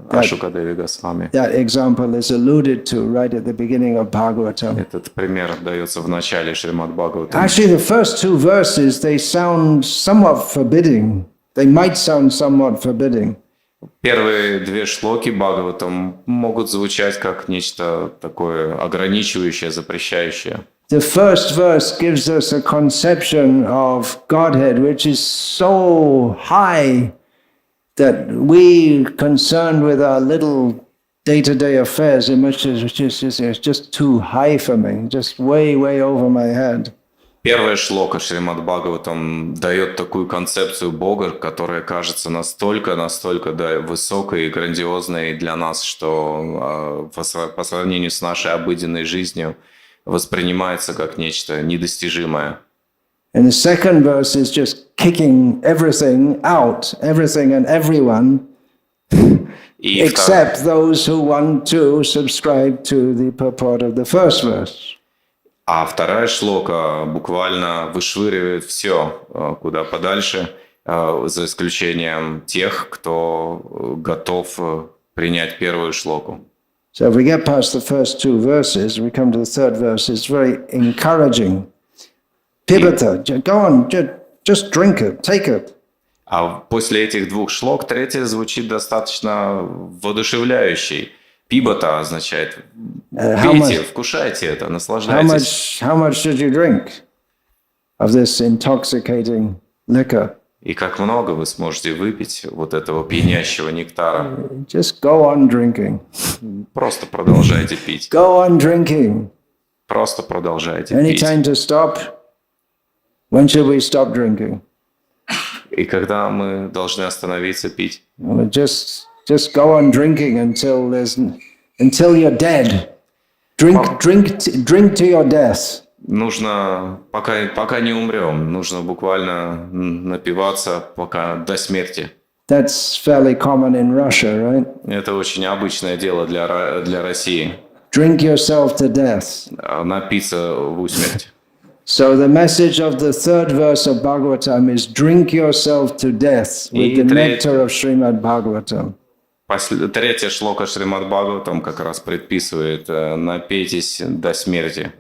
Ашукадеви Госвами. That example is alluded to right at the beginning of Bhagavatam. Этот пример дается в начале Śrīmad-Bhāgavatam. Actually, the first two verses, they sound somewhat forbidding. They might sound somewhat forbidding. Первые две шлоки Бхагаватам могут звучать как нечто такое ограничивающее, запрещающее. The first verse gives us a conception of Godhead which is so high that we concerned with our little day-to-day affairs, which is just too high for me, just way, way over my head. Первая шлока Śrīmad-Bhāgavatam дает такую концепцию Бога, которая кажется настолько высокой и грандиозной для нас, что по сравнению с нашей обыденной жизнью воспринимается как нечто недостижимое. And the second verse is just kicking everything out, everything and everyone, except those who want to subscribe to the purport of the first verse. А вторая шлока буквально вышвыривает все куда подальше, за исключением тех, кто готов принять первую шлоку. So if we get past the first two verses, we come to the third verse. It's very encouraging. Pibata, go on, just drink it, take it. А после этих двух шлок третья звучит достаточно воодушевляющей. Пибата означает пейте, вкушайте это, наслаждайтесь. How much should you drink of this intoxicating liquor? И как много вы сможете выпить вот этого пьянящего нектара. Just go on drinking. Просто продолжайте пить. Go on drinking. Просто продолжайте Any пить. time to stop? When should we stop drinking? И когда мы должны остановиться пить? Well, just go on drinking until you're dead. Drink to your death. Нужно, пока не умрем, нужно буквально напиваться пока до смерти. That's fairly common in Russia, right? Это очень обычное дело для России. Drink yourself to death. Напиться в усмерть. So the message of the third verse of Bhagavatam is drink yourself to death with the nectar of Śrīmad-Bhāgavatam. Третья шлока Śrīmad-Bhāgavatam как раз предписывает напейтесь до смерти.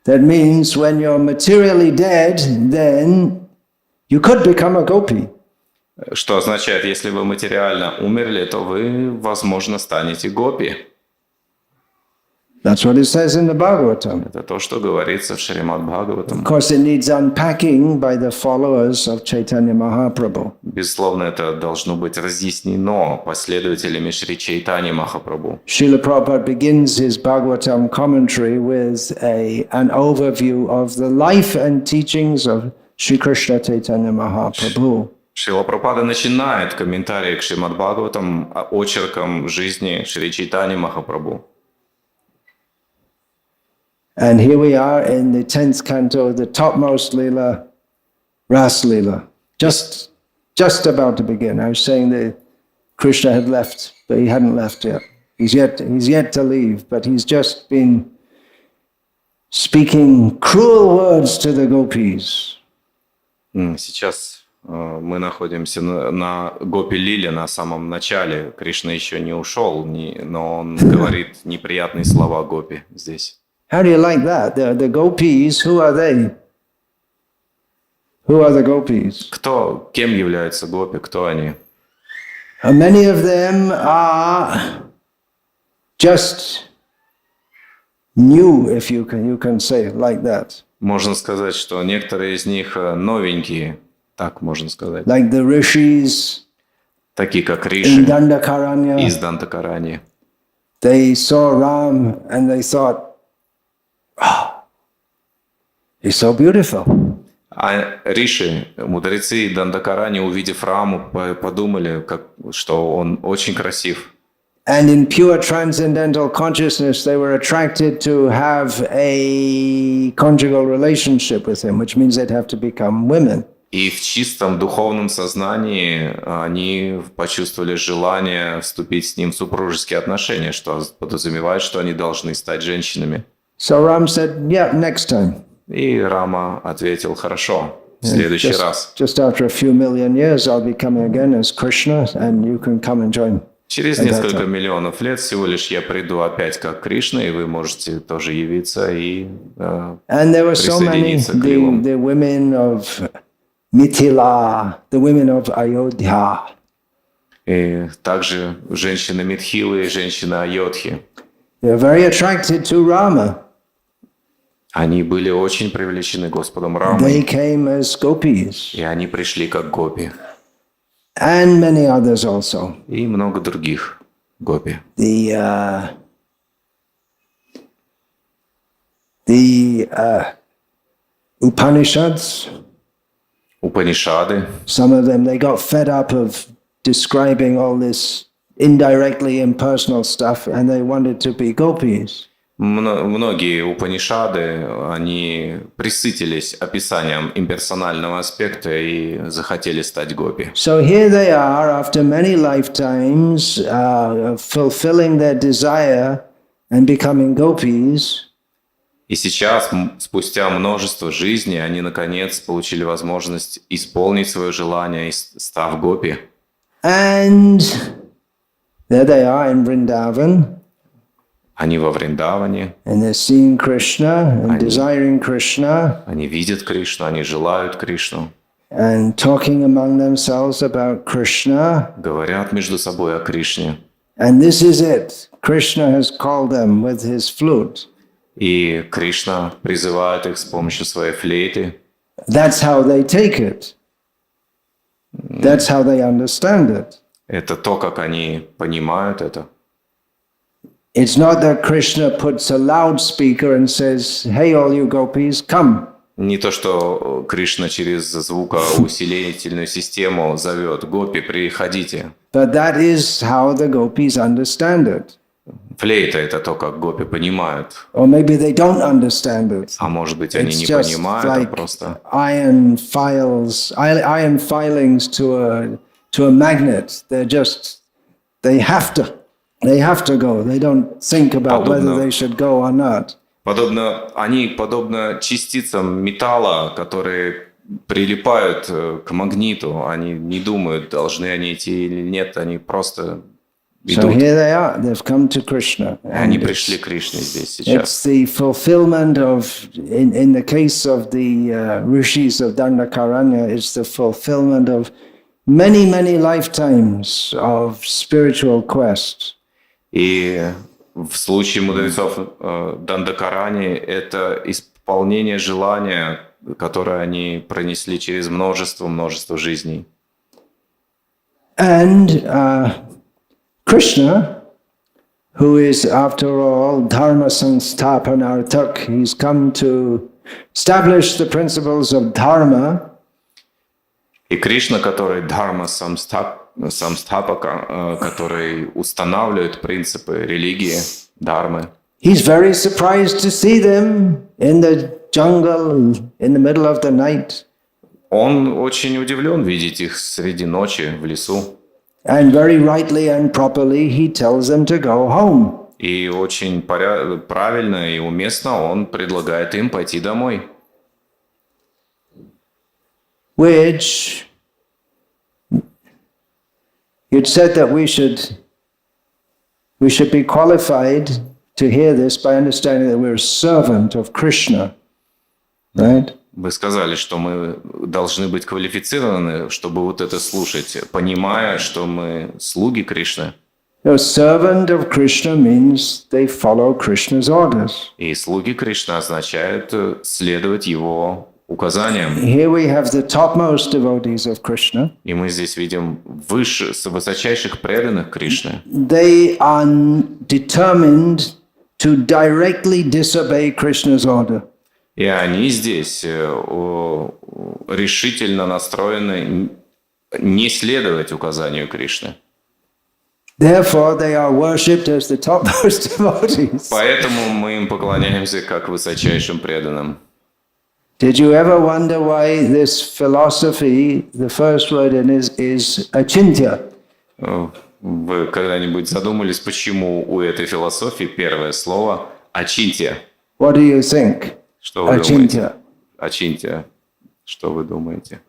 That means when you're materially dead, then you could become a gopi. Что означает, если вы материально умерли, то вы, возможно, станете гопи. That's what it says in the Bhagavatam. Это то, что говорится в Śrīmad-Bhāgavatam. Of course, it needs unpacking by the followers of Caitanya-Mahaprabhu. Безусловно, это должно быть разъяснено последователями Шри Чайтани Махапрабху. Srila Prabhupada begins his Bhagavatam commentary with an overview of the life and teachings of Sri Krishna Chaitanya Mahaprabhu. Шрила Прабхупада начинает комментарий к Śrīmad-Bhāgavatam очерком жизни Шри Чайтани Махапрабху. And here we are in the 10th canto, the topmost Leela, Ras Leela. Just about to begin. I was saying that Krishna had left, but he hadn't left yet. He's yet to leave, but he's just been speaking cruel words to the gopis. Сейчас мы находимся на Гопи-лиле, на самом начале. Кришна еще не ушел, но он говорит неприятные слова гопи здесь. How do you like that? The gopis, who are they? Who are the gopis? Кем являются гопи, кто они? Many of them are just new, if you can say it like that. Можно сказать, что некоторые из них новенькие, так можно сказать. Like the rishis, такие как in Риши Dandakaranya. из Дандакараньи. They saw Ram and they thought, oh, he's so beautiful. А Риши, мудрецы Дандакарани, увидев Раму, подумали, что он очень красив. And in pure transcendental consciousness, they were attracted to have a conjugal relationship with him, which means they'd have to become women. И в чистом духовном сознании они почувствовали желание вступить с ним в супружеские отношения, что подразумевает, что они должны стать женщинами. So Ram said, yeah, next time. И Рама ответил, хорошо, в следующий раз. Just after a few million years, I'll be coming again as Krishna, and you can come and join. Через несколько миллионов лет всего лишь я приду опять как Кришна, и вы можете тоже явиться и присоединиться к Ливам. The women of Mithila, the women of Ayodhya. И также женщины Митхилы и женщины Айодхи. They're very attracted to Rama. Они были очень привлечены Господом They Рамой, came as gopis. и они пришли как гопи. And many others also. И много других гопи. The Upanishads, Упанишады, some of them, they got fed up of describing all this indirectly impersonal stuff, and they wanted to be gopis. Многие Упанишады, они присытились описанием имперсонального аспекта и захотели стать гопи. So here they are, after many lifetimes, fulfilling their desire and becoming gopis. И сейчас, спустя множество жизней, они наконец получили возможность исполнить свое желание, став гопи. And there they are in Vrindavan. Они во Вриндаване. And they're seeing Krishna and desiring Krishna. Они видят Кришну, они желают Кришну. And talking among themselves about Krishna. Говорят между собой о Кришне. And this is it. Krishna has called them with his flute. И Кришна призывает их с помощью своей флейты. That's how they take it. That's how they understand it. Это то, как они понимают это. It's not that Krishna puts a loudspeaker and says, "Hey, all you gopis, come." Не то, что Кришна через звукоусилительную систему зовет гопи, приходите. But that is how the gopis understand it. Флейта — это то, как гопи понимают. Or maybe they don't understand it. А может быть, они не just понимают, а like просто... iron filings to a magnet. They have to go. They don't think about whether they should go or not. Подобно частицам металла, которые прилипают к магниту. Они не думают, должны они идти или нет, они просто идут. So here they are. They've come to Krishna. Они пришли к Кришне здесь сейчас. It's the fulfillment of, in the case of the rishis of Dandakaranya, it's the fulfillment of many, many lifetimes of spiritual quest. И в случае мудрецов Дандакарани это исполнение желания, которое они пронесли через множество жизней. And Krishna, who is after all Dharma Sansthapanartak, he's come to establish the principles of Dharma. И Кришна, который Дхарма Самстхапака, который устанавливает принципы религии, дхармы. He's very surprised to see them in the jungle in the middle of the night. Он очень удивлен видеть их среди ночи в лесу. And very rightly and properly he tells them to go home. И очень правильно и уместно он предлагает им пойти домой. Which you'd said that we should be qualified to hear this by understanding that we're a servant of Krishna, right? Вы сказали, что мы должны быть квалифицированы, чтобы вот это слушать, понимая, что мы слуги Кришны. A servant of Krishna means they follow Krishna's orders. И слуги Кришны означают следовать его указаниям. Here we have the topmost devotees of Krishna. И мы здесь видим высочайших преданных Кришны. They are determined to directly disobey Krishna's order. И они здесь решительно настроены не следовать указанию Кришны. Therefore, they are worshipped as the topmost devotees. Поэтому мы им поклоняемся как высочайшим преданным. Did you ever wonder why this philosophy, the first word in it is achintya? Вы когда-нибудь задумались, почему у этой философии первое слово «ачинтия»? What do you think? Что вы думаете? Ачинтия. Что вы думаете?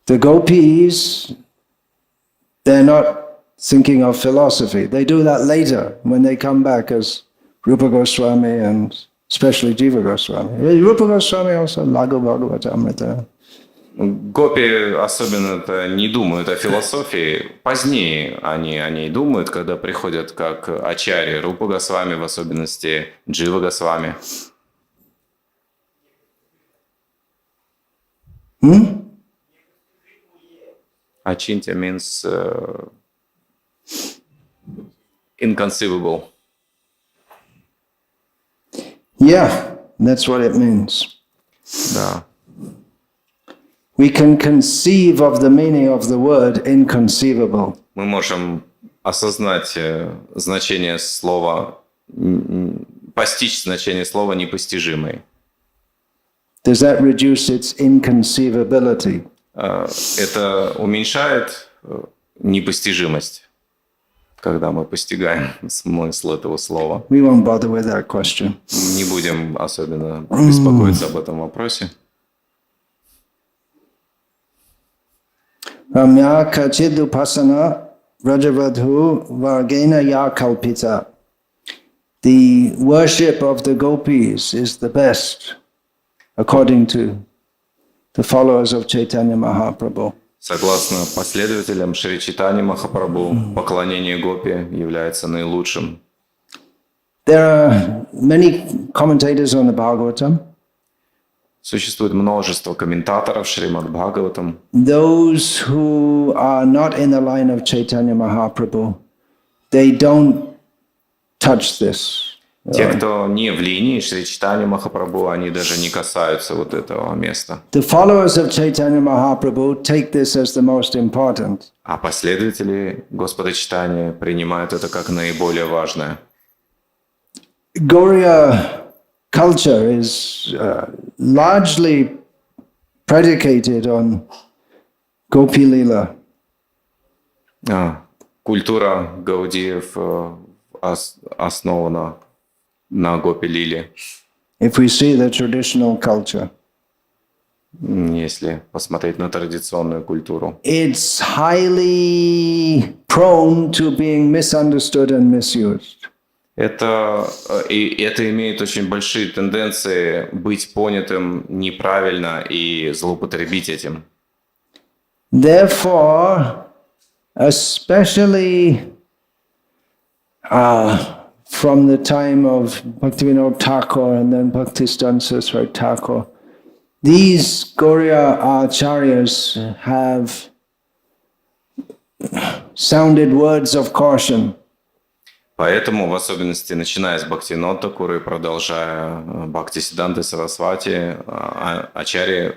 The gopis, they're not thinking of philosophy. They do that later when they come back as Rupa Goswami and especially Jiva Goswami. Rupa Goswami also Śrīmad-Bhāgavatam. Гопи особенно-то не думают о философии. Позднее они о ней думают, когда приходят как ачарьи, Рупа Госвами, в особенности Джива Госвами. Achintya means inconceivable. Yeah, that's what it means. Да. We can conceive of the meaning of the word inconceivable. Мы можем осознать значение слова, постичь значение слова непостижимый. Does that reduce its inconceivability? Это уменьшает непостижимость, когда мы постигаем смысл этого слова. We won't bother with that question. Не будем особенно беспокоиться об этом вопросе. Ramya kachidupasana rajavadhu vargena ya kalpita. The worship of the gopis is the best, according to the followers of Caitanya Mahaprabhu. Согласно последователям Шри Чайтаньи Махапрабху, поклонение гопи является наилучшим. There are many commentators on the Bhagavatam. Существует множество комментаторов Śrīmad-Bhāgavatam. Those who are not in the line of Caitanya Mahaprabhu, they don't touch this. Те, кто не в линии Шри Чайтаньи Махапрабху, они даже не касаются вот этого места. The followers of Caitanya Mahaprabhu take this as the most important. А последователи Господа Чайтаньи принимают это как наиболее важное. Gauriya culture is largely predicated on Gopi Lila. Культура гаудиев основана на Гопи Лиле. If we see the traditional culture, если посмотреть на традиционную культуру, it's highly prone to being misunderstood and misused. Это имеет очень большие тенденции быть понятым неправильно и злоупотребить этим. Therefore, especially from the time of Bhaktivinoda Thakur and then Bhaktisiddhanta Saraswati Thakur, these Gauriya acharyas have sounded words of caution. Поэтому, в особенности, начиная с Бхактивинода Тхакура и продолжая Бхактисиддханты Сарасвати, ачарьи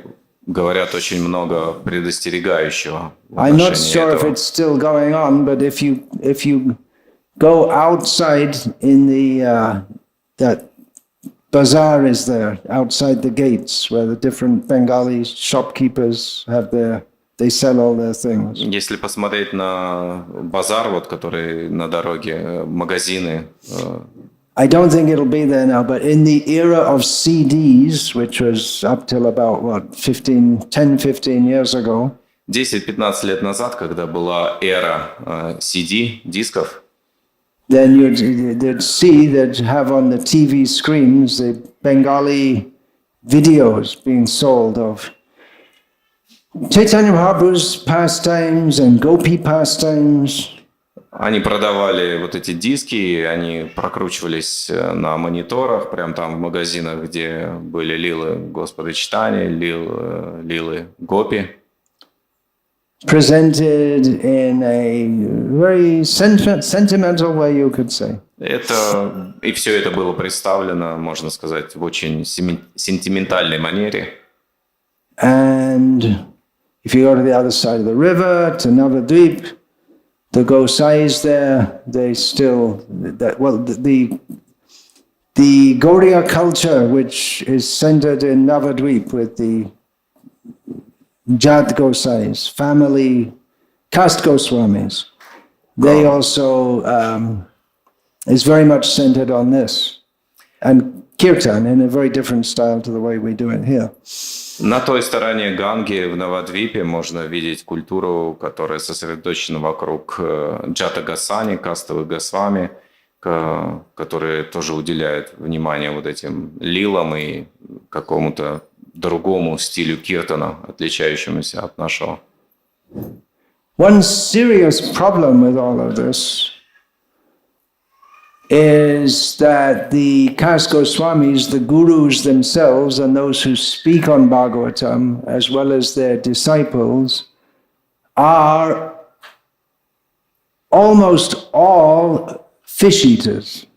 говорят очень много предостерегающего в I'm not отношении sure if этого. it's still going on, but if you go outside in that bazaar is there, outside the gates, where the different Bengali shopkeepers they sell all their things. Если посмотреть на базар, вот, который на дороге, магазины. I don't think it'll be there now, but in the era of CDs, which was up till about, 10-15 years ago, 10-15 лет назад, когда была эра CD, дисков, then you'd see that have on the TV screens the Bengali videos being sold of Chaitanya Mahaprabhu's pastimes and Gopi pastimes. они продавали вот эти диски, они прокручивались на мониторах, прямо там в магазинах, где были лилы Господа Чайтани, лилы Гопи. Presented in a very sentimental way, you could say. И все это было представлено, можно сказать, в очень сентиментальной манере. And if you go to the other side of the river, to Navadvip, the Gosais there, they still, the Gaudiya culture, which is centered in Navadvip with the Jat Gosais, family, caste Goswamis, they also is very much centered on this. And kirtan in a very different style to the way we do it here. На той стороне Ганги, в Навадвипе, можно видеть культуру, которая сосредоточена вокруг Джата Госани, кастовых Госвами, которые тоже уделяют внимание вот этим лилам и какому-то другому стилю киртана, отличающемуся от нашего. One serious problem with all of this is that the caste Goswamis, the gurus themselves, and those who speak on Bhagavatam, as well as their disciples, are almost all fish eaters.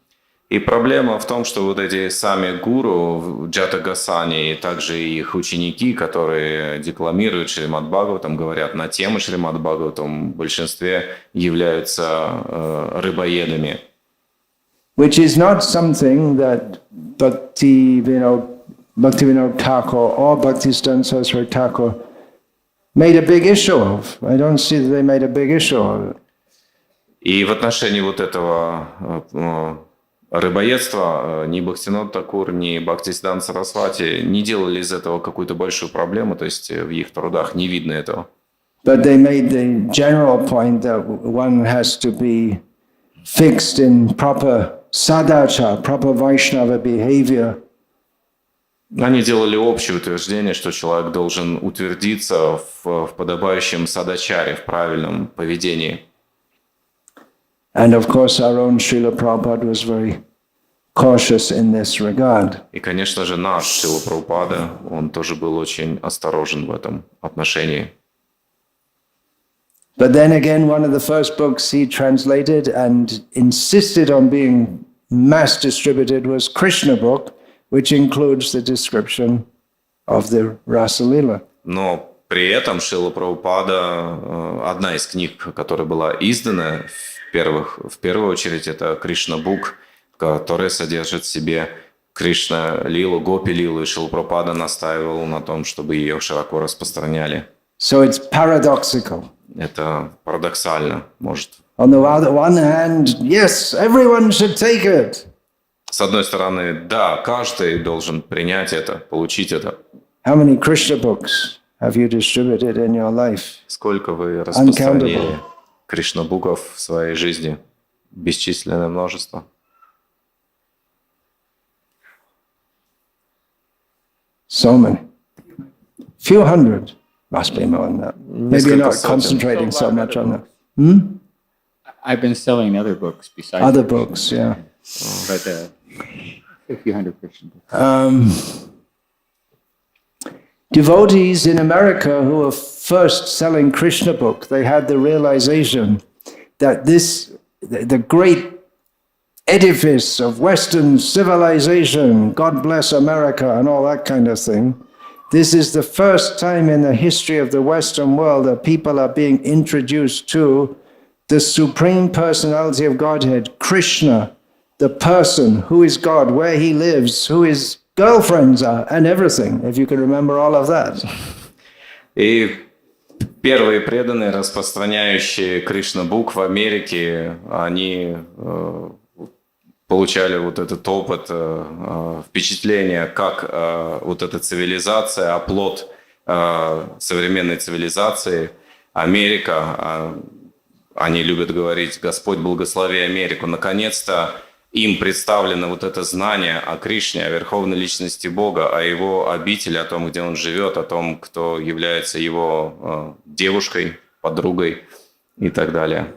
И проблема в том, что вот эти сами гуру, Джата Госани, и также их ученики, которые декламируют Śrīmad-Bhāgavatam, говорят на тему Śrīmad-Bhāgavatam, в большинстве являются рыбоедами. Which is not something that Bhaktivinoda Thakur or Bhaktisiddhanta Saraswati Thakur made a big issue of. I don't see that they made a big issue of it. И в отношении вот этого рыбоедства ни Бхактивинода Такур, ни Бхактисиддханта Сарасвати не делали из этого какую-то большую проблему, то есть в их трудах не видно этого. But they made the general point that one has to be fixed in proper sadachara, proper Vaishnava behavior. Они делали общее утверждение, что человек должен утвердиться в подобающем садачаре, в правильном поведении. And of course our own Srila Prabhupada was very cautious in this regard. И, конечно же, наш Шрила Прабхупада, он тоже был очень осторожен в этом отношении. But then again, one of the first books he translated and insisted on being mass distributed was Krishna book, which includes the description of the Rasa Lila. Но при этом Шрила Прабхупада, одна из книг, которая была издана в первую очередь, это Кришна бук, которая содержит в себе Кришна Лилу, Гопи Лилу, и Шрила Прабхупада настаивал на том, чтобы ее широко распространяли. So it's paradoxical. Это парадоксально, может. On the one hand, yes, everyone should take it. С одной стороны, да, каждый должен принять это, получить это. How many Krishna books have you distributed in your life? Сколько вы распространили Кришна-буков в своей жизни? Бесчисленное множество. So many. Few hundred. Must be more than that. Maybe you're not concentrating so much on that. I've been selling other books besides Other books, yeah. but a few hundred Christian books. Devotees in America who were first selling Krishna book, they had the realization that the great edifice of Western civilization, God bless America and all that kind of thing, this is the first time in the history of the Western world that people are being introduced to the Supreme Personality of Godhead, Krishna, the person, who is God, where he lives, who his girlfriends are, and everything, if you can remember all of that. И первые преданные, распространяющие Кришна-бук в Америке, они получали вот этот опыт, впечатление, как вот эта цивилизация, оплот современной цивилизации, Америка, они любят говорить: Господь благослови Америку. Наконец-то им представлено вот это знание о Кришне, о Верховной Личности Бога, о Его обители, о том, где Он живет, о том, кто является Его девушкой, подругой и так далее.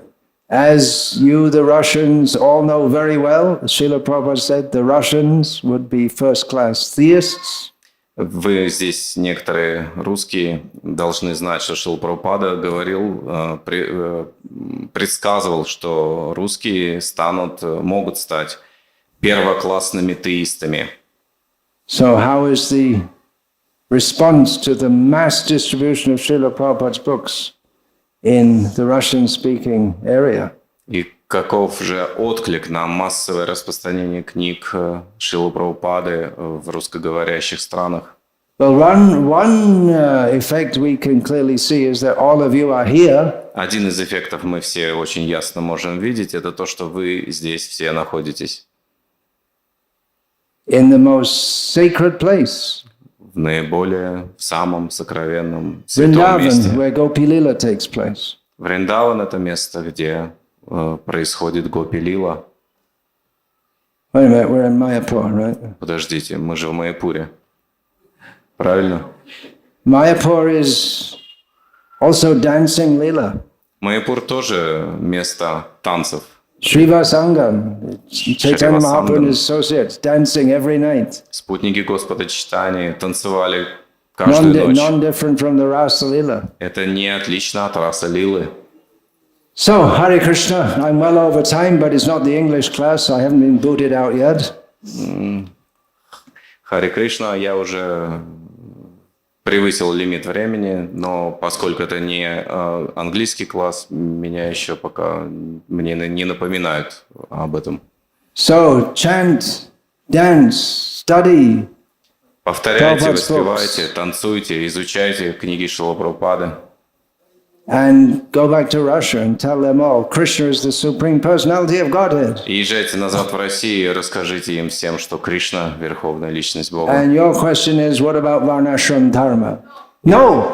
As you, the Russians, all know very well, Srila Prabhupada said the Russians would be first-class theists. Вы здесь, некоторые русские, должны знать, что Шрила Прабхупада говорил, предсказывал, что русские могут стать первоклассными теистами. So how is the response to the mass distribution of Srila Prabhupada's books in the Russian-speaking area? И каков же отклик на массовое распространение книг Шрилы Прабхупады в русскоговорящих странах? Well, one effect we can clearly see is that all of you are here. Один из эффектов мы все очень ясно можем видеть, это то, что вы здесь все находитесь. In the most sacred place. В наиболее, в самом сокровенном, святом месте. Vrindavan, where Gopi Lila takes place. Вриндаван – это место, где происходит Гопи Лила. Wait a minute, we're in Mayapur, right? Подождите, мы же в Майяпуре. Правильно? Mayapur is also dancing Lila. Майяпур тоже место танцев. Srivasangam, Chaitanya Mahaprabhu and his associates, dancing every night. Спутники Господа Чайтаньи танцевали каждую ночь. Non-different from the Rasa Lila. Это не отлично от раса Лилы. So, Hare Krishna, I'm well over time, but it's not the English class. I haven't been booted out yet. Харе Кришна, я уже превысил лимит времени, но поскольку это не английский класс, меня еще пока мне не напоминают об этом. So, chant, dance, study. Повторяйте, воспевайте, танцуйте, изучайте книги Шрилы Прабхупады. And go back to Russia and tell them all, Krishna is the Supreme Personality of Godhead. И езжайте назад в Россию и расскажите им всем, что Кришна – Верховная Личность Бога. And your question is, what about Varnashram Dharma? No!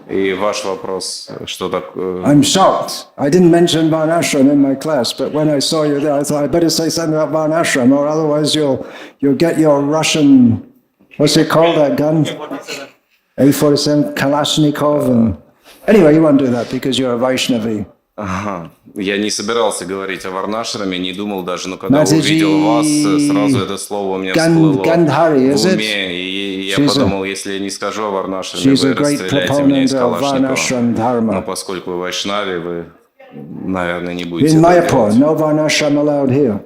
И ваш вопрос, что такое? I'm shocked. I didn't mention Varnashram in my class, but when I saw you there, I thought I better say something about Varnashram, or otherwise you'll get your Russian, what's it called, that gun? A47 Kalashnikov. And anyway, you won't do that because you're a Vaishnavi. Ага. Я не собирался говорить о Варнашраме, не думал даже, но когда увидел вас, сразу это слово у меня всплыло в уме, и я подумал, если я не скажу о Варнашраме, вы расстреляете меня из Калашникова. Но поскольку вы вайшнави, вы, наверное, не будете In это Mayapur, делать. no Varnashram allowed here.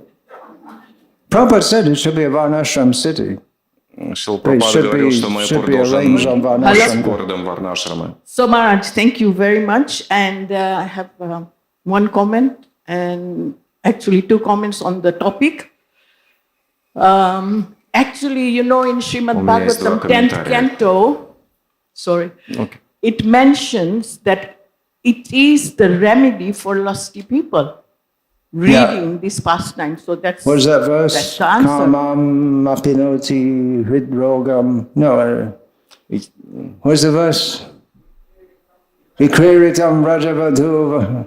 Prabhupada said it should be a Varnashram city. Шрила Прабхупада говорил, что Майяпур должен быть городом Варнашрамы. So Maharaj, thank you very much. And I have one comment and actually two comments on the topic. Actually, you know, in Śrīmad-Bhāgavatam 10th canto, it mentions that it is the remedy for lusty people. Reading this pastime. So that's what is that verse? That's the answer. Kamam apinoti hridrogam. No, where's the verse? Vikriritam rajavadhu.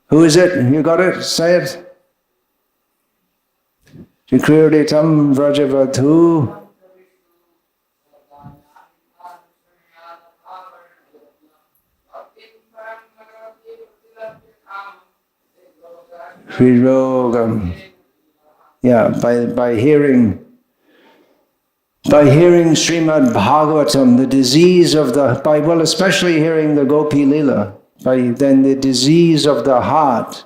Who is it? You got it? Say it. Vikriritam rajavadhu. Yeah, by hearing Śrīmad-Bhāgavatam, the disease of especially hearing the Gopi Lila, then the disease of the heart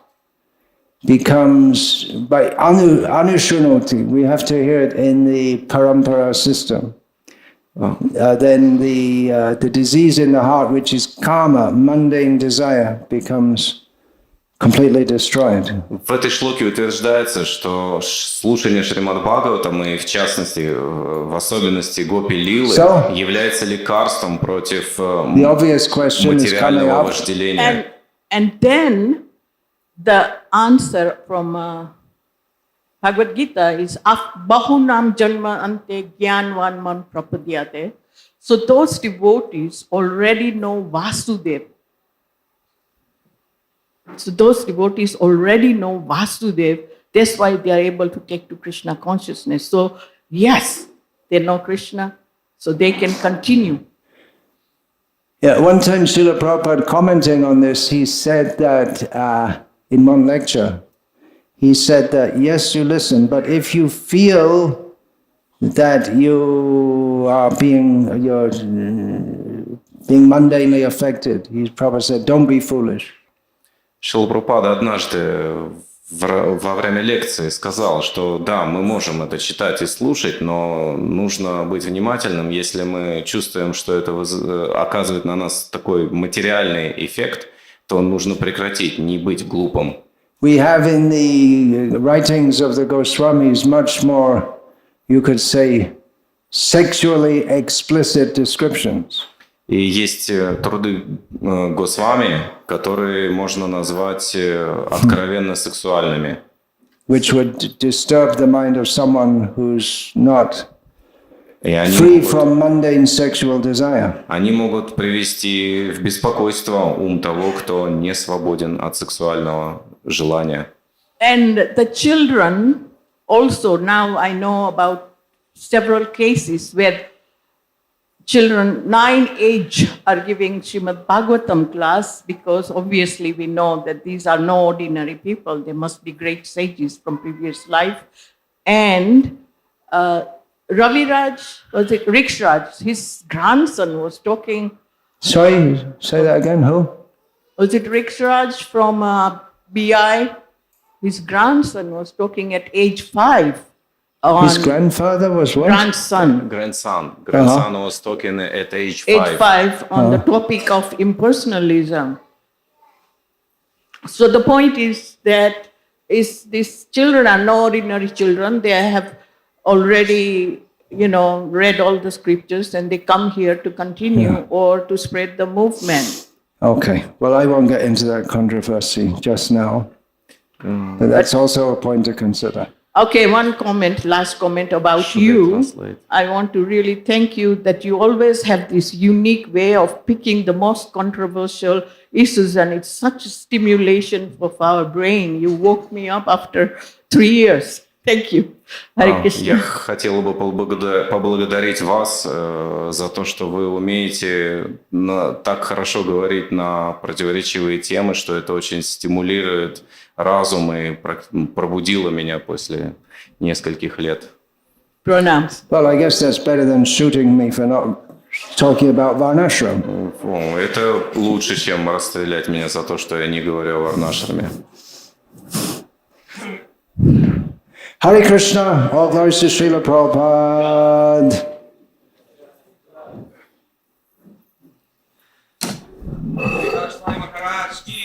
becomes, by anushunoti, we have to hear it in the parampara system. Then the disease in the heart, which is kama, mundane desire, becomes completely destroyed. В этой шлоке утверждается, что слушание Шримад-Бхагаватам и в частности, в особенности Гопи Лилы является лекарством против материального вожделения. And then the answer from Bhagavad Gita is Bahunam Janma Ante Gyanvan Man Prapadyate. So those devotees already know Vasudeva. So those devotees already know Vasudeva. That's why they are able to take to Krishna consciousness. So yes, they know Krishna, so they can continue. Yeah, one time Srila Prabhupada commenting on this, he said that in one lecture, he said that yes, you listen, but if you feel that you're being mundanely affected, Prabhupada said, don't be foolish. Шрила Прабхупада однажды во время лекции сказал, что да, мы можем это читать и слушать, но нужно быть внимательным, если мы чувствуем, что это оказывает на нас такой материальный эффект, то нужно прекратить, не быть глупым. We have in the writings of the Goswamis much more, you could say, sexually explicit descriptions. И есть труды Госвами, которые можно назвать откровенно сексуальными. Which would disturb the mind of someone who's not free from mundane sexual desire. Они могут привести в беспокойство ум того, кто не свободен от сексуального желания. And the children also, now I know about several cases where children 9 age are giving Śrīmad-Bhāgavatam class because obviously we know that these are no ordinary people. They must be great sages from previous life. And Raviraj, was it Rikshraj, his grandson was talking. Sorry, say that again, who? Was it Rikshraj from BI? His grandson was talking at age 5. His grandfather was what? Grandson was talking at age 5. Age 5 on the topic of impersonalism. So the point is that these children are no ordinary children. They have already, read all the scriptures and they come here to continue or to spread the movement. Okay, well, I won't get into that controversy just now. But that's also a point to consider. Okay, last comment about you. I want to really thank you that you always have this unique way of picking the most controversial issues, and it's such a stimulation of our brain. You woke me up after 3 years. Thank you. Hare Krishna. Я хотел бы поблагодарить вас за то, что вы умеете так хорошо говорить на противоречивые темы, что это очень стимулирует разум и пробудило меня после нескольких лет. Pranam. Well, I guess that's better than shooting me for not talking about Varnashram. Это лучше, чем расстрелять меня за то, что я не говорю о Варнашраме. Hare Krishna, all glories to Srila Prabhupada. Swami Maharaj ki